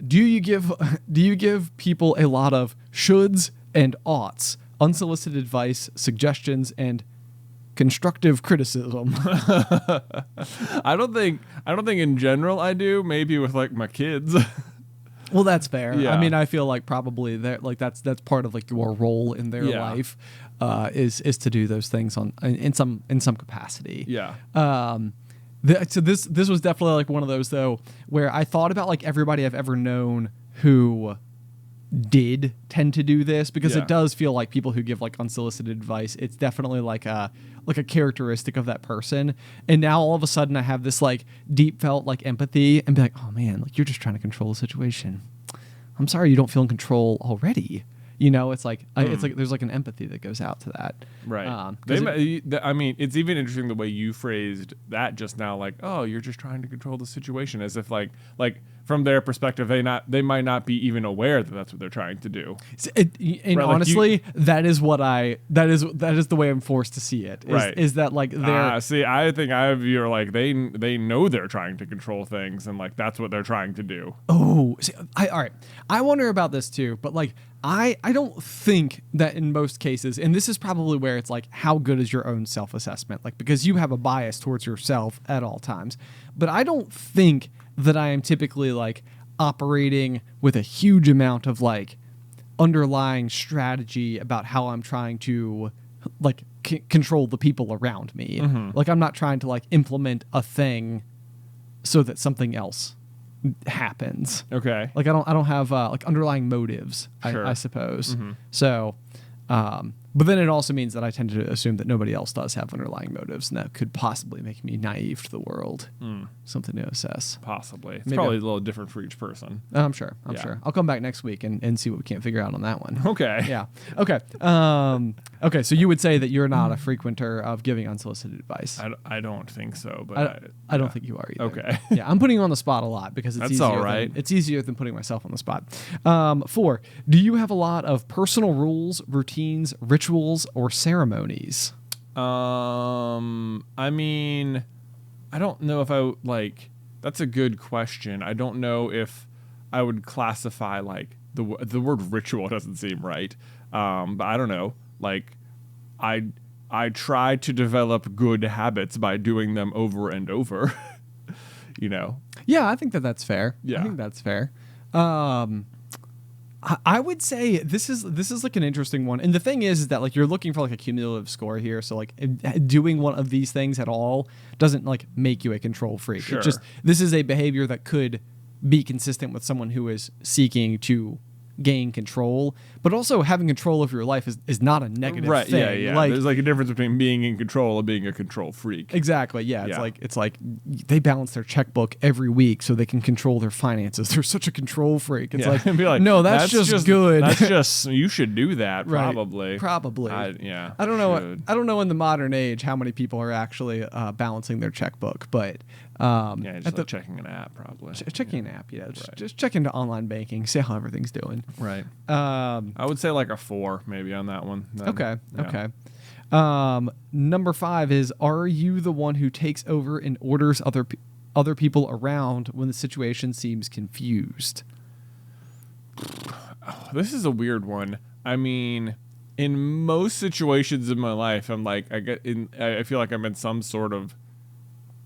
Do you give people a lot of shoulds and oughts, unsolicited advice, suggestions, and constructive criticism? I don't think in general I do. Maybe with like my kids. Well, that's fair. Yeah. I mean, I feel like probably that's part of like your role in their life, is to do those things in some capacity. Yeah. So this was definitely like one of those though where I thought about like everybody I've ever known who did tend to do this, because it does feel like people who give like unsolicited advice, it's definitely like a characteristic of that person. And now all of a sudden I have this like deep felt like empathy and be like, oh man, like you're just trying to control the situation. I'm sorry you don't feel in control already. It's like it's like there's like an empathy that goes out to that. Right. I mean, it's even interesting the way you phrased that just now, like, oh, you're just trying to control the situation, as if like from their perspective, they might not be even aware that that's what they're trying to do. And right, honestly, that is the way I'm forced to see it. Is that like they're see? I think I view like they know they're trying to control things, and like that's what they're trying to do. Oh, see, all right. I wonder about this too, but like I don't think that in most cases, and this is probably where it's like, how good is your own self-assessment? Like, because you have a bias towards yourself at all times. But I don't think that I am typically like operating with a huge amount of like underlying strategy about how I'm trying to like control the people around me. Mm-hmm. Like I'm not trying to like implement a thing so that something else happens. Okay. Like I don't have like underlying motives, sure. I suppose. Mm-hmm. So, but then it also means that I tend to assume that nobody else does have underlying motives, and that could possibly make me naive to the world. Something to assess. Possibly. It's probably a little different for each person. I'm sure. I'll come back next week and see what we can't figure out on that one. Okay. Yeah. Okay. Okay. So you would say that you're not a frequenter of giving unsolicited advice. I don't think so, but I don't think you are either. Okay. Yeah, I'm putting you on the spot a lot because it's That's easier. All right. It's easier than putting myself on the spot. 4. Do you have a lot of personal rules, routines, rituals, or ceremonies? I mean, I don't know if I like. That's a good question. I don't know if I would classify like the word ritual doesn't seem right. But I don't know. Like, I try to develop good habits by doing them over and over. You know. Yeah, I think that's fair. Yeah. I think that's fair. I would say this is like an interesting one, and the thing is that like you're looking for like a cumulative score here, so like doing one of these things at all doesn't like make you a control freak. Sure. It just this is a behavior that could be consistent with someone who is seeking to gain control, but also having control of your life is not a negative thing. Yeah. Like, there's like a difference between being in control and being a control freak. Exactly. Yeah. It's like they balance their checkbook every week so they can control their finances. They're such a control freak. It's like, be like, no, that's just good. That's just you should do that probably. Right. Probably. I don't know. I don't know in the modern age how many people are actually balancing their checkbook, but just like checking an app probably. Checking an app, just check into online banking, see how everything's doing. Right. I would say like a 4 maybe on that one. Then, Okay. Number 5 is, are you the one who takes over and orders other people around when the situation seems confused? This is a weird one. I mean, in most situations in my life, I'm like I feel like I'm in some sort of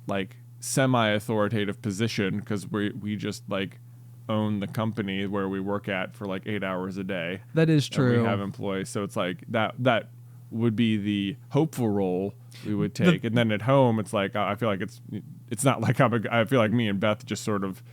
like semi-authoritative position because we just like own the company where we work at for like 8 hours a day. That is true. We have employees, so it's like that would be the hopeful role we would take. And then at home, it's like I feel like it's not like I feel like me and Beth just sort of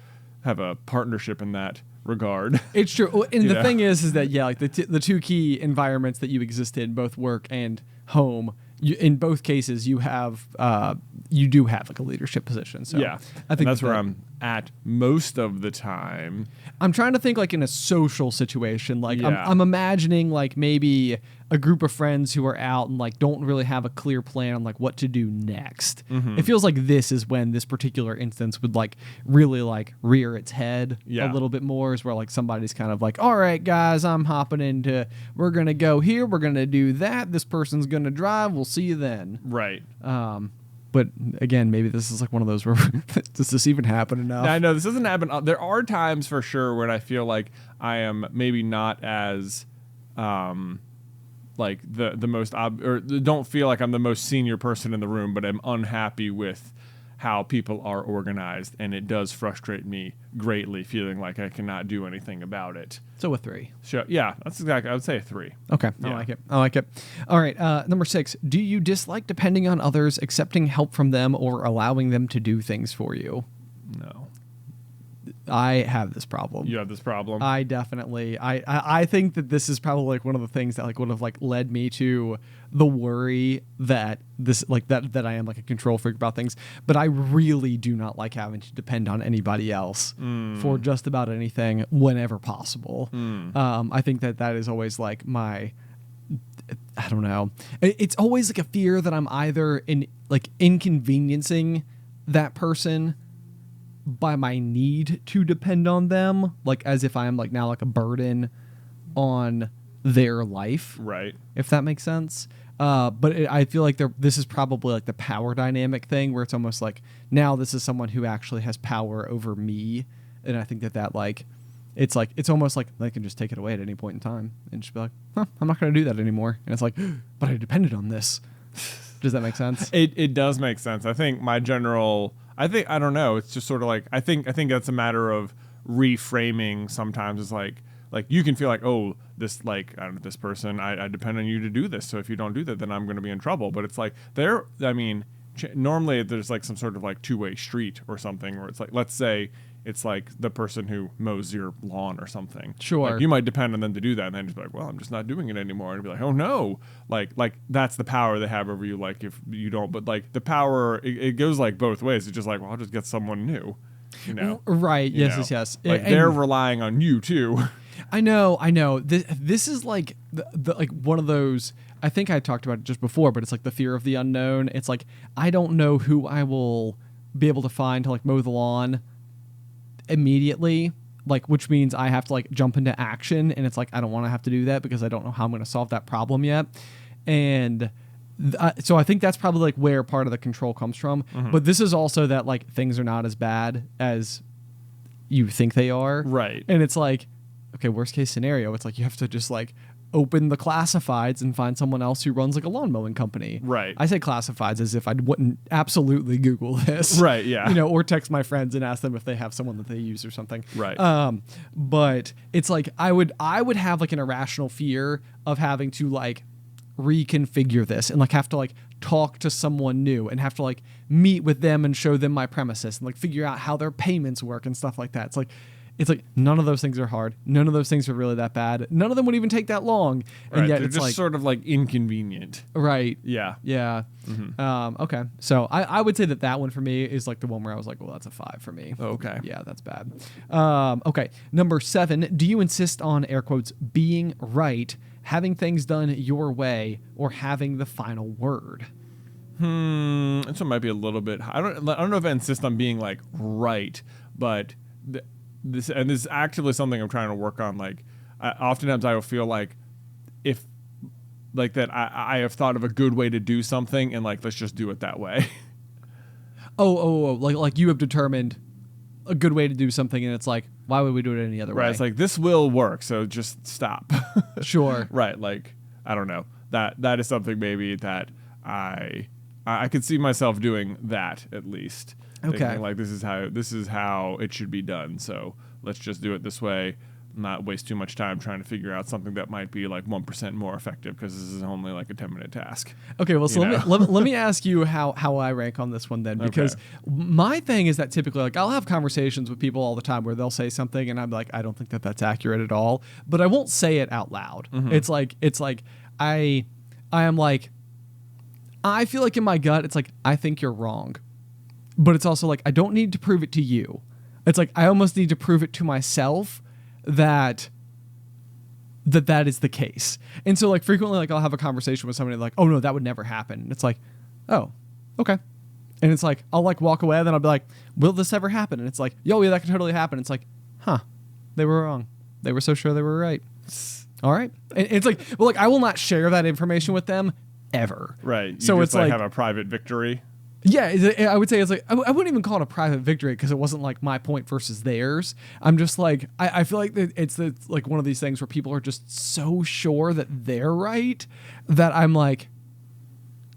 have a partnership in that regard. It's true. And the thing is that like the two key environments that you exist in, both work and home. In both cases, you do have like a leadership position. So yeah, I think that's where I'm at most of the time. I'm trying to think like in a social situation. Like I'm imagining like maybe a group of friends who are out and like don't really have a clear plan on like what to do next. Mm-hmm. It feels like this is when this particular instance would like really like rear its head a little bit more, is where like somebody's kind of like, all right, guys, I'm hopping into, we're going to go here. We're going to do that. This person's going to drive. We'll see you then. Right. But again, maybe this is like one of those where does this even happen enough? I know this doesn't happen. There are times for sure when I feel like I am maybe not as like the most or don't feel like I'm the most senior person in the room, but I'm unhappy with how people are organized, and it does frustrate me greatly, feeling like I cannot do anything about it. So a 3. Sure. Yeah, that's exactly. I would say a 3. Okay, yeah. I like it. All right, number 6. Do you dislike depending on others, accepting help from them, or allowing them to do things for you? No. I have this problem. You have this problem? I definitely. I think that this is probably like one of the things that like would have like led me to the worry that this like that I am like a control freak about things. But I really do not like having to depend on anybody else for just about anything whenever possible. I think that is always like my. I don't know. It's always like a fear that I'm either inconveniencing that person by my need to depend on them, like as if I am like now like a burden on their life, right? If that makes sense. But I feel like this is probably like the power dynamic thing, where it's almost like now this is someone who actually has power over me, and I think that like it's almost like they can just take it away at any point in time and just be like, I'm not going to do that anymore, and it's like, but I depended on this. Does that make sense? It does make sense. I think I don't know. It's just sort of like I think that's a matter of reframing. Sometimes it's like you can feel like, oh, this like I don't know, this person, I depend on you to do this. So if you don't do that, then I'm going to be in trouble. But it's like normally there's like some sort of like two-way street or something where it's like, let's say it's like the person who mows your lawn or something. Sure. Like you might depend on them to do that, and then just be like, well, I'm just not doing it anymore. And be like, oh no, like that's the power they have over you. Like if you don't, but like the power, it goes like both ways. It's just like, well, I'll just get someone new. You know. Right. You yes. Like they're relying on you too. I know. This is like the like one of those. I think I talked about it just before, but it's like the fear of the unknown. It's like I don't know who I will be able to find to like mow the lawn immediately, like, which means I have to like jump into action, and it's like I don't want to have to do that because I don't know how I'm going to solve that problem yet. And So I think that's probably like where part of the control comes from. But this is also that like things are not as bad as you think they are. Right. And it's like, okay, worst case scenario, it's like you have to just like open the classifieds and find someone else who runs like a lawn mowing company. Right. I say classifieds as if I wouldn't absolutely Google this. Right, yeah. You know, or text my friends and ask them if they have someone that they use or something. Right. But it's like I would have like an irrational fear of having to like reconfigure this and like have to like talk to someone new and have to like meet with them and show them my premises and like figure out how their payments work and stuff like that. It's like none of those things are hard. None of those things are really that bad. None of them would even take that long. And Right. yet They're it's just like sort of like inconvenient. right. Yeah. Yeah. Okay. So I would say that one for me is like the one where I was like, well, that's a 5 for me. Okay. Yeah, that's bad. Okay. Number 7, do you insist on air quotes being right, having things done your way, or having the final word? This one might be a little bit. I don't know if I insist on being like right, but this is actually something I'm trying to work on. Like, oftentimes I will feel like if like that I have thought of a good way to do something and like let's just do it that way. Like you have determined a good way to do something and it's like, why would we do it any other way? Right. It's like this will work, so just stop. Sure. Right. Like I don't know. That is something maybe that I could see myself doing that at least. Okay. Thinking, like this is how it should be done. So let's just do it this way. Not waste too much time trying to figure out something that might be like 1% more effective because this is only like a 10-minute task. Okay, well, so let me ask you how I rank on this one then, because my thing is that typically like I'll have conversations with people all the time where they'll say something and I'm like, I don't think that that's accurate at all, but I won't say it out loud. It's like I am like, I feel like in my gut it's like I think you're wrong, but it's also like I don't need to prove it to you. It's like I almost need to prove it to myself that is the case. And so like frequently like I'll have a conversation with somebody like, oh no, that would never happen. And it's like, oh, okay. And it's like I'll like walk away and then I'll be like, will this ever happen? And it's like, yo, yeah, that could totally happen. It's like, huh, they were wrong. They were so sure they were right. All right. And it's like, well, like I will not share that information with them ever. Right. You so just it's like have a private victory. Yeah, I would say it's like I wouldn't even call it a private victory because it wasn't like my point versus theirs. I'm just like I feel like it's like one of these things where people are just so sure that they're right that I'm like,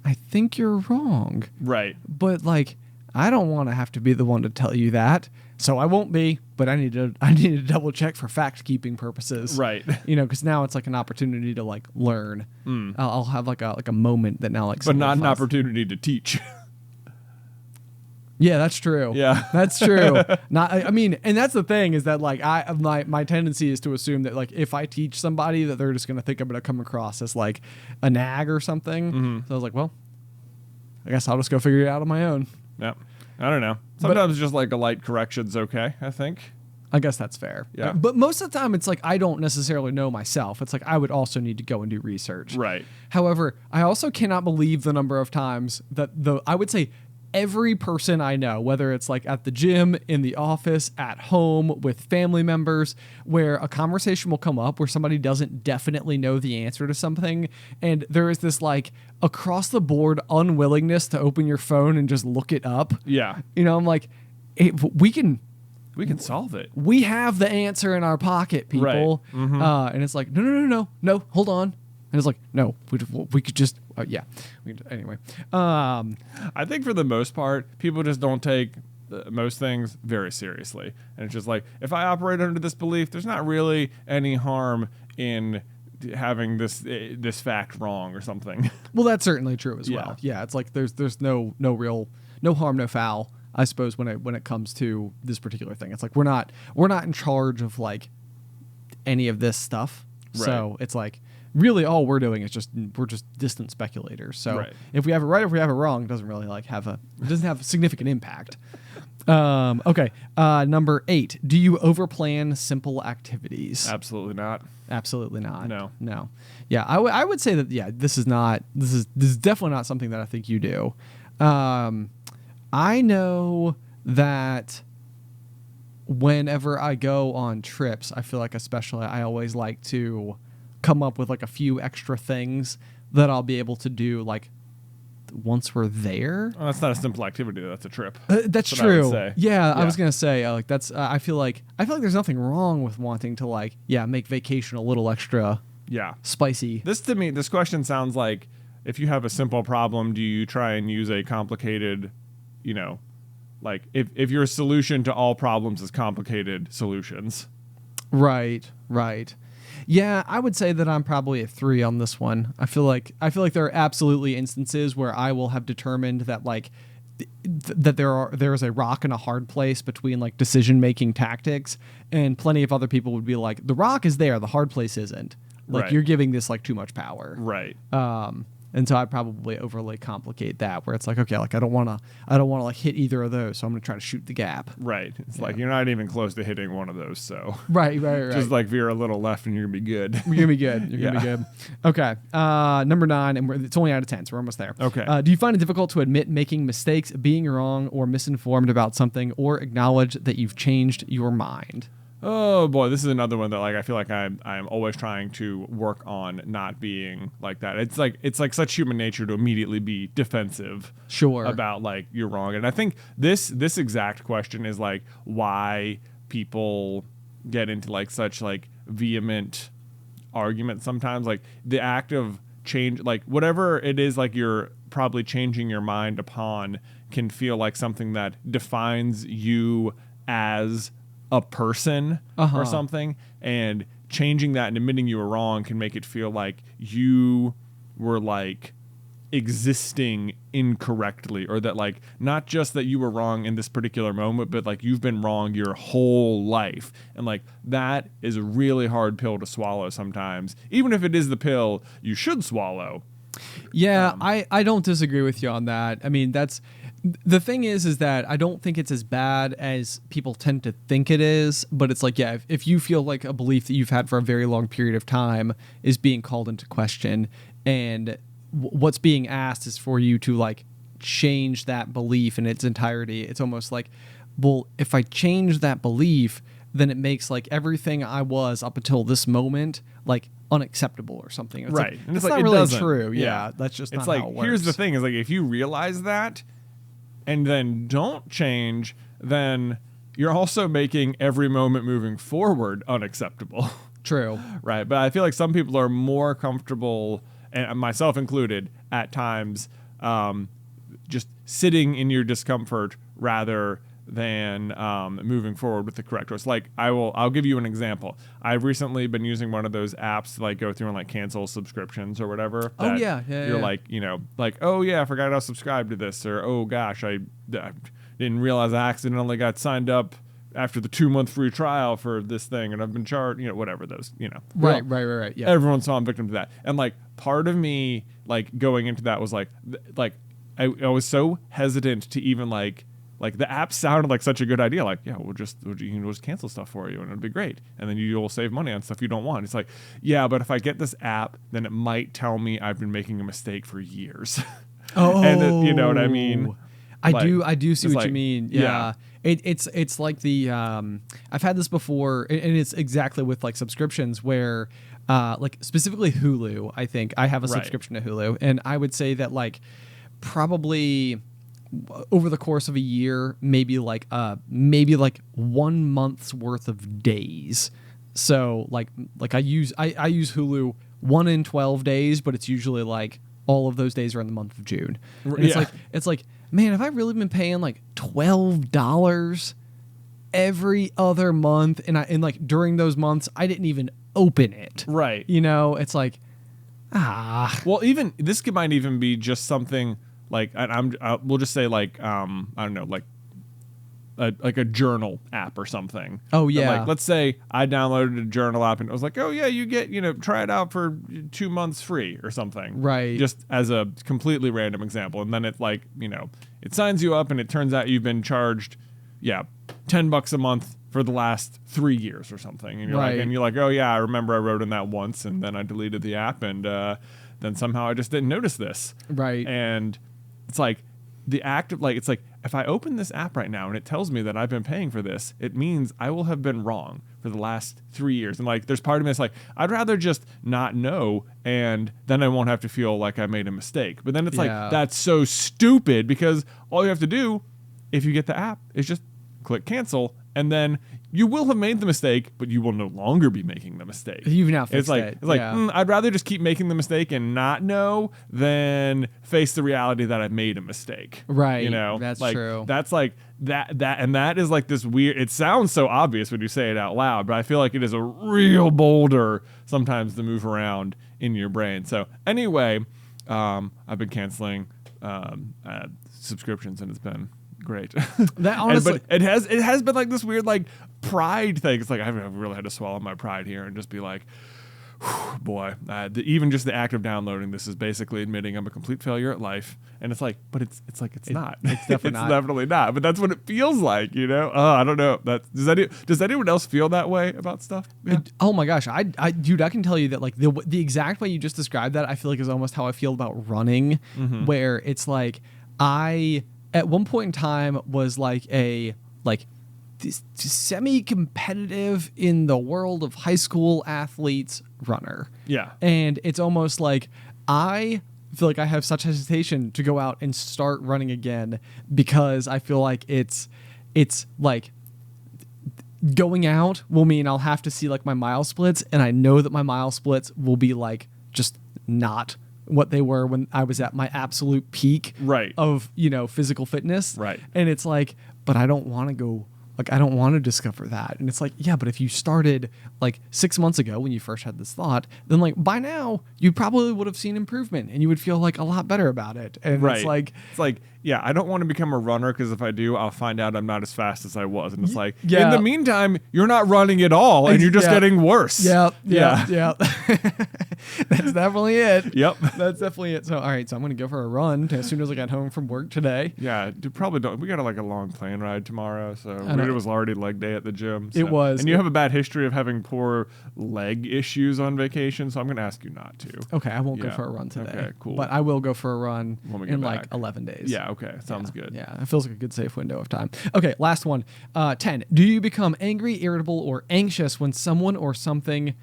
I think you're wrong. Right. But like I don't want to have to be the one to tell you that, so I won't be. But I need to double check for fact keeping purposes. Right. You know, because now it's like an opportunity to like learn. I'll have like a moment that now like. But not an opportunity to teach. Yeah, that's true. Yeah, that's true. I mean, and that's the thing is that like my tendency is to assume that like if I teach somebody that they're just going to think I'm going to come across as like a nag or something. So I was like, well, I guess I'll just go figure it out on my own. Yeah, I don't know. Sometimes just like a light correction's okay, I think. I guess that's fair. Yeah. But most of the time it's like I don't necessarily know myself. It's like I would also need to go and do research. Right. However, I also cannot believe the number of times that I would say every person I know, whether it's like at the gym, in the office, at home, with family members, where a conversation will come up where somebody doesn't definitely know the answer to something. And there is this like across the board unwillingness to open your phone and just look it up. Yeah. You know, I'm like, we can solve it. We have the answer in our pocket, people. Right. And it's like, no, hold on. And it's like, no, we could just, anyway. I think for the most part, people just don't take most things very seriously. And it's just like, if I operate under this belief, there's not really any harm in having this fact wrong or something. Well, that's certainly true as well. Yeah, it's like there's no harm, no foul, I suppose, when it comes to this particular thing. It's like we're not in charge of like any of this stuff. Right. So it's like, really, all we're doing is we're just distant speculators. So if we have it right, if we have it wrong, it doesn't really like it doesn't have a significant impact. Okay. Number 8. Do you overplan simple activities? Absolutely not. Absolutely not. No. Yeah, I would say that. Yeah, this is definitely not something that I think you do. I know that whenever I go on trips, I feel like especially I always like to come up with like a few extra things that I'll be able to do like once we're there. Well, that's not a simple activity. That's a trip. That's what I would true. say. Yeah, I was gonna say like that's. I feel like there's nothing wrong with wanting to like make vacation a little extra spicy. This question sounds like if you have a simple problem, do you try and use a complicated, like if your solution to all problems is complicated solutions. Right. Yeah, I would say that I'm probably a 3 on this one. I feel like there are absolutely instances where I will have determined that like that there is a rock and a hard place between like decision making tactics, and plenty of other people would be like, the rock is there, the hard place isn't. Like you're giving this like too much power. Right. And so I'd probably overly complicate that, where it's like, okay, like I don't want to like hit either of those, so I'm gonna try to shoot the gap. Right. It's like you're not even close to hitting one of those, so right. Just like veer a little left, and you're gonna be good. You're gonna be good. You're gonna be good. Okay. Number 9, and it's only out of 10, so we're almost there. Okay. Do you find it difficult to admit making mistakes, being wrong, or misinformed about something, or acknowledge that you've changed your mind? Oh boy, this is another one that like I feel like I'm always trying to work on not being like that. It's like such human nature to immediately be defensive about like you're wrong. And I think this exact question is like why people get into like such like vehement arguments sometimes. Like the act of change, like whatever it is like you're probably changing your mind upon, can feel like something that defines you as a person or something, and changing that and admitting you were wrong can make it feel like you were like existing incorrectly, or that like not just that you were wrong in this particular moment, but like you've been wrong your whole life. And like that is a really hard pill to swallow sometimes, even if it is the pill you should swallow. Yeah, I don't disagree with you on that. I mean, that's the thing is that I don't think it's as bad as people tend to think it is, but it's like, yeah, if you feel like a belief that you've had for a very long period of time is being called into question, and what's being asked is for you to like change that belief in its entirety, it's almost like, well, if I change that belief, then it makes like everything I was up until this moment like unacceptable or something. It's right. Like, and it's like, not it really doesn't. true. Yeah. That's just it's not like, how it works. here's the thing is like, if you realize that and then don't change, then you're also making every moment moving forward unacceptable. True. Right. But I feel like some people are more comfortable, and myself included, at times, just sitting in your discomfort rather than moving forward with the correct choice. Like I'll give you an example. I've recently been using one of those apps to like go through and like cancel subscriptions or whatever. Oh yeah. You're like, like, oh yeah, I forgot I was subscribed to this, or oh gosh, I didn't realize I accidentally got signed up after the 2-month free trial for this thing, and I've been charged, whatever those, Right. Yeah. Everyone's fallen victim to that. And like part of me like going into that was like I was so hesitant to even like the app sounded like such a good idea. Like, yeah, we'll just cancel stuff for you and it'll be great. And then you'll save money on stuff you don't want. It's like, yeah, but if I get this app, then it might tell me I've been making a mistake for years. Oh, and you know what I mean? I do see what like, you mean. Yeah. It's like the I've had this before, and it's exactly with like subscriptions where like specifically Hulu. I think I have a subscription to Hulu, and I would say that like probably over the course of a year, maybe like 1 month's worth of days. So like I use Hulu 1 in 12 days, but it's usually like all of those days are in the month of June. And it's like, man, have I really been paying like $12 every other month? And like during those months, I didn't even open it. Right. It's like, Well, even this might even be just something like we'll just say like I don't know, like a journal app or something. Oh yeah. Like let's say I downloaded a journal app and it was like, oh yeah, you get try it out for 2 months free or something. Right. Just as a completely random example, and then it like it signs you up and it turns out you've been charged $10 a month for the last 3 years or something, and you're like, oh yeah, I remember I wrote in that once and then I deleted the app and then somehow I just didn't notice this. Right. And it's like the act of like, it's like if I open this app right now and it tells me that I've been paying for this, it means I will have been wrong for the last 3 years. And like, there's part of me that's like, I'd rather just not know, and then I won't have to feel like I made a mistake. But then it's like, that's so stupid, because all you have to do, if you get the app, is just click cancel, and then you will have made the mistake, but you will no longer be making the mistake. You've now fixed it. It's like I'd rather just keep making the mistake and not know than face the reality that I've made a mistake. Right. You know, that's like, true. That's like and that is like this weird. It sounds so obvious when you say it out loud, but I feel like it is a real boulder sometimes to move around in your brain. So anyway, I've been canceling subscriptions, and it's been great. That honestly, but it has been like this weird like pride thing. It's like I've really had to swallow my pride here and just be like, boy, even just the act of downloading this is basically admitting I'm a complete failure at life. And it's like, but it's not. It's definitely not. Definitely not. But that's what it feels like, you know. I don't know. Does anyone else feel that way about stuff? Yeah. Oh my gosh, dude, I can tell you that like the exact way you just described that, I feel like is almost how I feel about running, where it's like I at one point in time was like a semi-competitive in the world of high school athletes runner. Yeah. And it's almost like I feel like I have such hesitation to go out and start running again, because I feel like it's like going out will mean I'll have to see like my mile splits, and I know that my mile splits will be like just not what they were when I was at my absolute peak of, physical fitness. Right. And it's like, but I don't want to go, like, I don't want to discover that. And it's like, yeah, but if you started like 6 months ago when you first had this thought, then like by now you probably would have seen improvement and you would feel like a lot better about it. And it's like, yeah, I don't want to become a runner, because if I do, I'll find out I'm not as fast as I was. And it's like, in the meantime, you're not running at all, and you're just getting worse. Yeah. That's definitely it. Yep. That's definitely it. So, all right, so I'm going to go for a run as soon as I got home from work today. Yeah, probably don't. We got like a long plane ride tomorrow, so it was already leg day at the gym. So. It was. And you have a bad history of having poor leg issues on vacation, so I'm going to ask you not to. Okay, I won't go for a run today. Okay, cool. But I will go for a run in like 11 days. Yeah, okay. Sounds good. Yeah, it feels like a good safe window of time. Okay, last one. 10. Do you become angry, irritable, or anxious when someone or something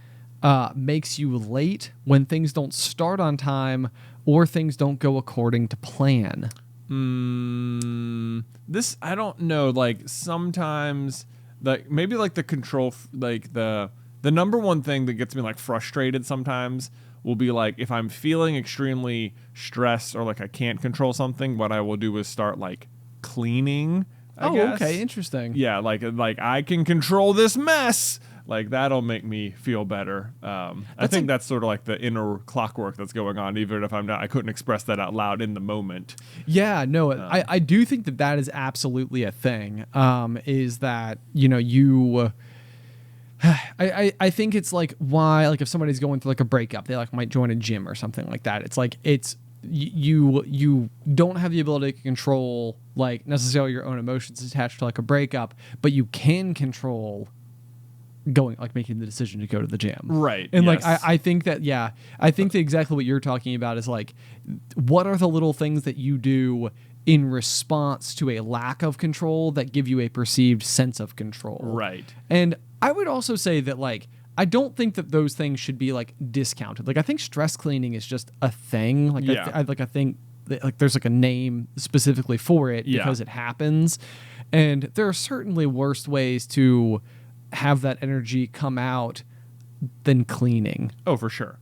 makes you late, when things don't start on time, or things don't go according to plan? This, I don't know. Like sometimes, like maybe like the control, like the number one thing that gets me like frustrated sometimes will be like if I'm feeling extremely stressed or like I can't control something, what I will do is start like cleaning. I guess. Okay, interesting. Yeah, like I can control this mess. Like that'll make me feel better. I think that's sort of like the inner clockwork that's going on, even if I couldn't express that out loud in the moment. Yeah, no, I do think that is absolutely a thing. Is that you. I think it's like why, like if somebody's going through like a breakup, they like might join a gym or something like that. It's like you don't have the ability to control like necessarily your own emotions attached to like a breakup, but you can control making the decision to go to the gym. Right. And yes. like I think that I think that exactly what you're talking about is like what are the little things that you do in response to a lack of control that give you a perceived sense of control. Right. And I would also say that like I don't think that those things should be like discounted. Like I think stress cleaning is just a thing. Like I think that, like there's like a name specifically for it because it happens. And there are certainly worse ways to have that energy come out than cleaning. Oh, for sure.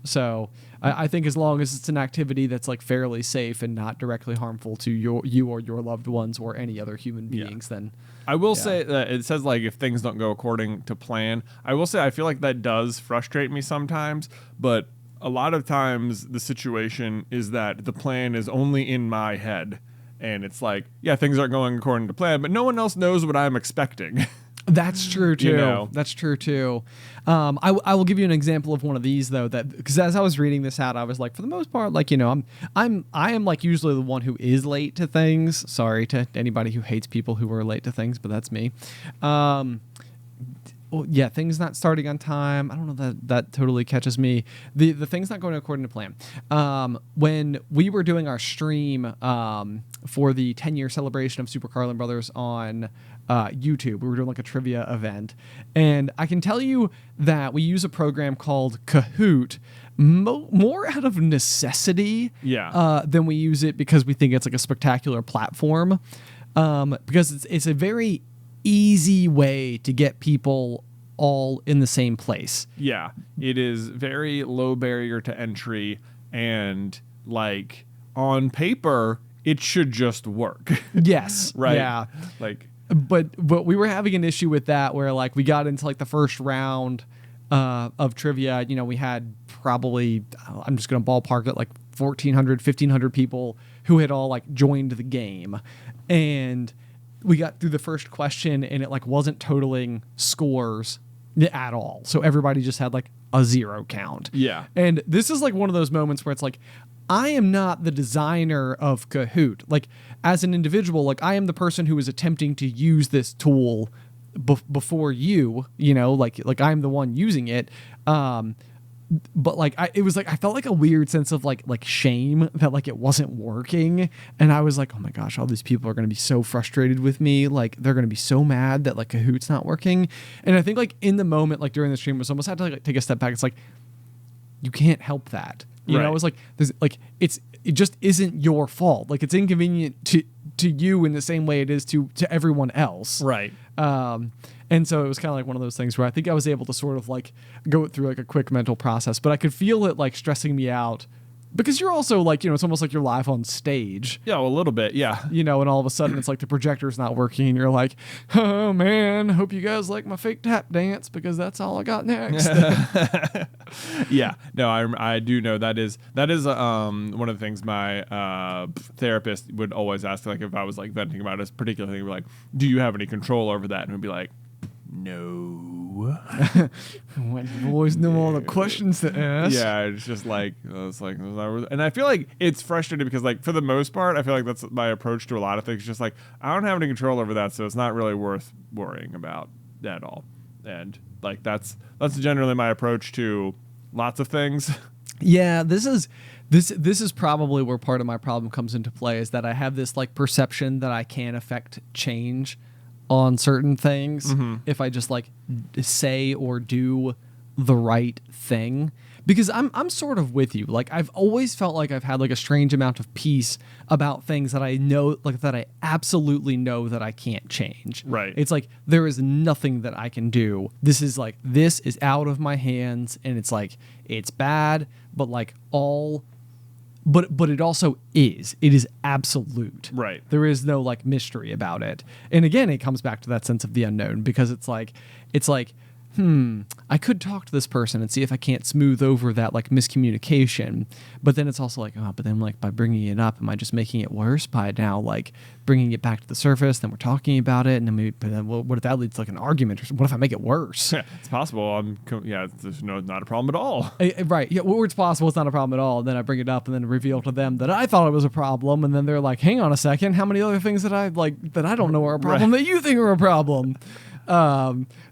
So I think as long as it's an activity that's like fairly safe and not directly harmful to you or your loved ones or any other human beings, then I will say that it says like if things don't go according to plan. I will say I feel like that does frustrate me sometimes, but a lot of times the situation is that the plan is only in my head, and it's like, yeah, things aren't going according to plan, but no one else knows what I'm expecting. That's true too. That's true too. I will give you an example of one of these though, that because as I was reading this out, I was like, for the most part, like I am like usually the one who is late to things. Sorry to anybody who hates people who are late to things, but that's me. yeah, things not starting on time. I don't know that totally catches me. The things not going according to plan. When we were doing our stream for the 10-year celebration of Super Carlin Brothers on YouTube, we were doing like a trivia event, and I can tell you that we use a program called Kahoot more out of necessity than we use it because we think it's like a spectacular platform, because it's a very easy way to get people all in the same place. Yeah, it is very low barrier to entry, and like on paper it should just work. Yes. Right. Yeah. Like, but we were having an issue with that where like we got into like the first round of trivia. You know, we had probably, I'm just going to ballpark it, like 1,400, 1,500 people who had all like joined the game, and we got through the first question and it like wasn't totaling scores at all. So everybody just had like a 0 count. Yeah. And this is like one of those moments where it's like, I am not the designer of Kahoot. Like as an individual, like I am the person who is attempting to use this tool before you know, like I'm the one using it. But like it was like I felt like a weird sense of like shame that like it wasn't working, and I was like, oh my gosh, all these people are going to be so frustrated with me, like they're going to be so mad that like Kahoot's not working. And I think like in the moment, like during the stream, was almost had to like take a step back. It's like you can't help that, you know. It's like there's like it just isn't your fault. Like it's inconvenient to you in the same way it is to everyone else, right? And so it was kind of like one of those things where I think I was able to sort of like go through like a quick mental process, but I could feel it like stressing me out because you're also like, you know, it's almost like you're live on stage. Yeah, well, a little bit. Yeah. You know, and all of a sudden it's like the projector's not working and you're like, oh man, hope you guys like my fake tap dance because that's all I got next. Yeah. No, I do know that is one of the things my therapist would always ask, like if I was like venting about a particular thing, like, do you have any control over that? And we'd be like, no. When you always know all the questions to ask. Yeah, it's just like and I feel like it's frustrating because like for the most part, I feel like that's my approach to a lot of things. Just like I don't have any control over that, so it's not really worth worrying about at all. And like that's generally my approach to lots of things. Yeah, this is probably where part of my problem comes into play, is that I have this like perception that I can affect change on certain things if I just like say or do the right thing. Because I'm sort of with you. Like I've always felt like I've had like a strange amount of peace about things that I know, like that I absolutely know that I can't change. Right. It's like there is nothing that I can do. This is out of my hands, and it's like it's bad, but like But it also is. It is absolute. Right. There is no like mystery about it. And again, it comes back to that sense of the unknown, because it's like, I could talk to this person and see if I can't smooth over that like miscommunication. But then it's also like, but then like by bringing it up, am I just making it worse by now like bringing it back to the surface? Then we're talking about it, and then what if that leads to like an argument, or what if I make it worse? It's possible. There's not a problem at all. Right. Yeah. Well, it's possible it's not a problem at all. And then I bring it up and then reveal to them that I thought it was a problem, and then they're like, hang on a second, how many other things that I don't know are a problem that you think are a problem?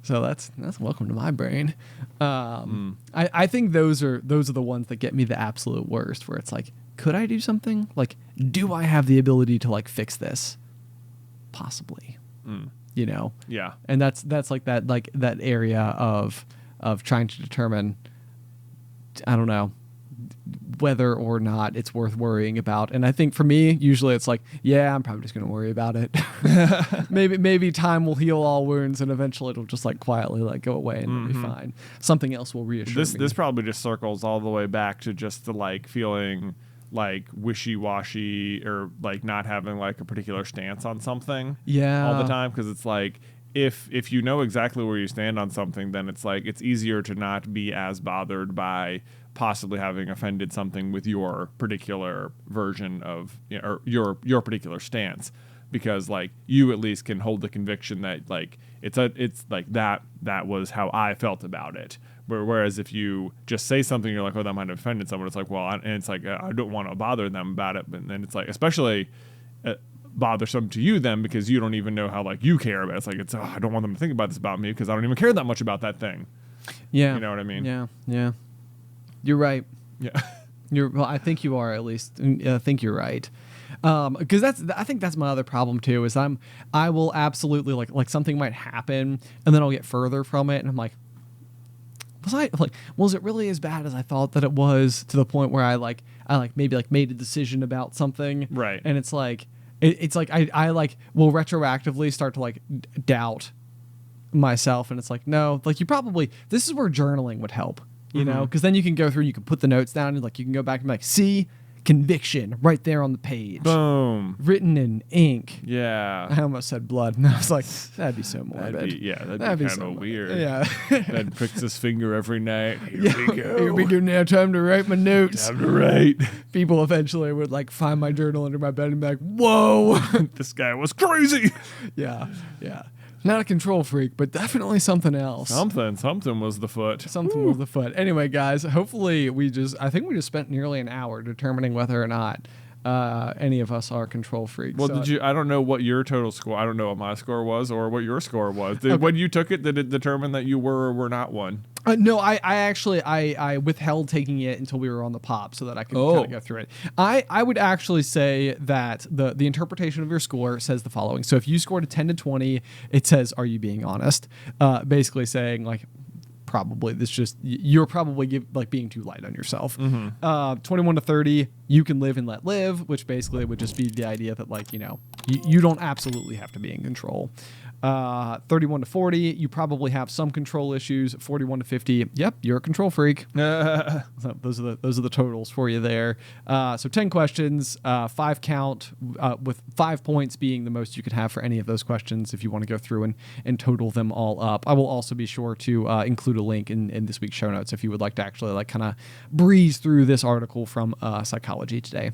So that's welcome to my brain. I think those are the ones that get me the absolute worst, where it's like, could I do something? Like, do I have the ability to like fix this? Possibly. You know? Yeah. And that's like that area of trying to determine, I don't know, whether or not it's worth worrying about. And I think for me, usually it's like, yeah, I'm probably just going to worry about it. maybe time will heal all wounds, and eventually it'll just like quietly like go away and it'll be fine. Something else will reassure me. This probably just circles all the way back to just the like feeling like wishy-washy, or like not having like a particular stance on something all the time. Because it's like, if you know exactly where you stand on something, then it's like it's easier to not be as bothered by possibly having offended something with your particular version of, you know, or your particular stance, because like you at least can hold the conviction that like it's like that was how I felt about it. Whereas if you just say something, you're like, oh, that might have offended someone. It's like, well, and it's like I don't want to bother them about it. But then it's like, especially bothersome to you then because you don't even know how like you care about it. It's like I don't want them to think about this about me because I don't even care that much about that thing. Yeah. You know what I mean? Yeah. You're right. Yeah. Well, I think you are, at least. I think you're right. Because I think that's my other problem too. Is I will absolutely like something might happen, and then I'll get further from it, and I'm like, was it really as bad as I thought that it was? To the point where I maybe made a decision about something, right? And it's like I will retroactively start to doubt myself, and it's like, no, you probably, this is where journaling would help, you know, because then you can go through, you can put the notes down, and you can go back and see conviction right there on the page, boom, written in ink. Yeah, I almost said blood, and I was like, that'd be so morbid. That'd be kind of weird. Yeah. Dad pricks his finger every night. Here we go. Here we go. Now time to write my notes. Time to write. People eventually would find my journal under my bed and be like, whoa, this guy was crazy. Yeah. Not a control freak, but definitely something else. Something was the foot. Something was the foot. Anyway, guys, hopefully I think we just spent nearly an hour determining whether or not any of us are control freaks. Well, I don't know what your total score, I don't know what my score was or what your score was. When you took it, did it determine that you were or were not one? No, I actually withheld taking it until we were on the pop so that I could kind of go through it. I would actually say that the interpretation of your score says the following. So if you scored a 10 to 20, it says, are you being honest? Basically saying probably you're probably being too light on yourself. 21 to 30, you can live and let live, which basically would just be the idea that you don't absolutely have to be in control. 31 to 40, you probably have some control issues. 41 to 50, yep, you're a control freak. So those are the totals for you there. So 10 questions, 5 count, with 5 points being the most you could have for any of those questions if you want to go through and total them all up. I will also be sure to include a link in this week's show notes if you would like to actually kind of breeze through this article from Psychology Today.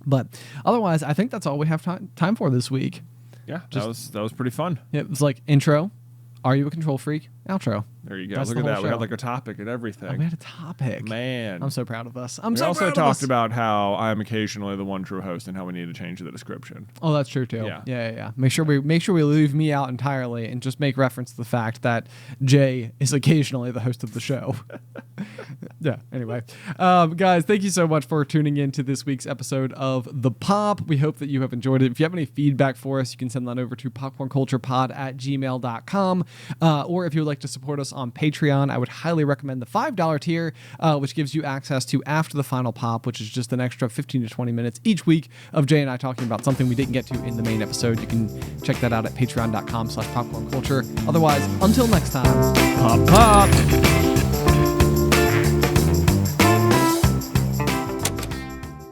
But otherwise, I think that's all we have time for this week. Yeah, that was pretty fun. It was intro, are you a control freak? Outro. There you go. Look at that. Show. We had a topic and everything. We had a topic. Man. I'm so proud of us. We also talked about how I'm occasionally the one true host and how we need to change the description. Oh, that's true too. Yeah. Make sure we leave me out entirely and just make reference to the fact that Jay is occasionally the host of the show. Yeah. Anyway, guys, thank you so much for tuning in to this week's episode of The Pop. We hope that you have enjoyed it. If you have any feedback for us, you can send that over to popcornculturepod@gmail.com. Or if you would like to support us on Patreon, I would highly recommend the $5 tier, which gives you access to After the Final Pop, which is just an extra 15 to 20 minutes each week of Jay and I talking about something we didn't get to in the main episode. You can check that out at patreon.com/popcornculture. Otherwise, until next time, pop.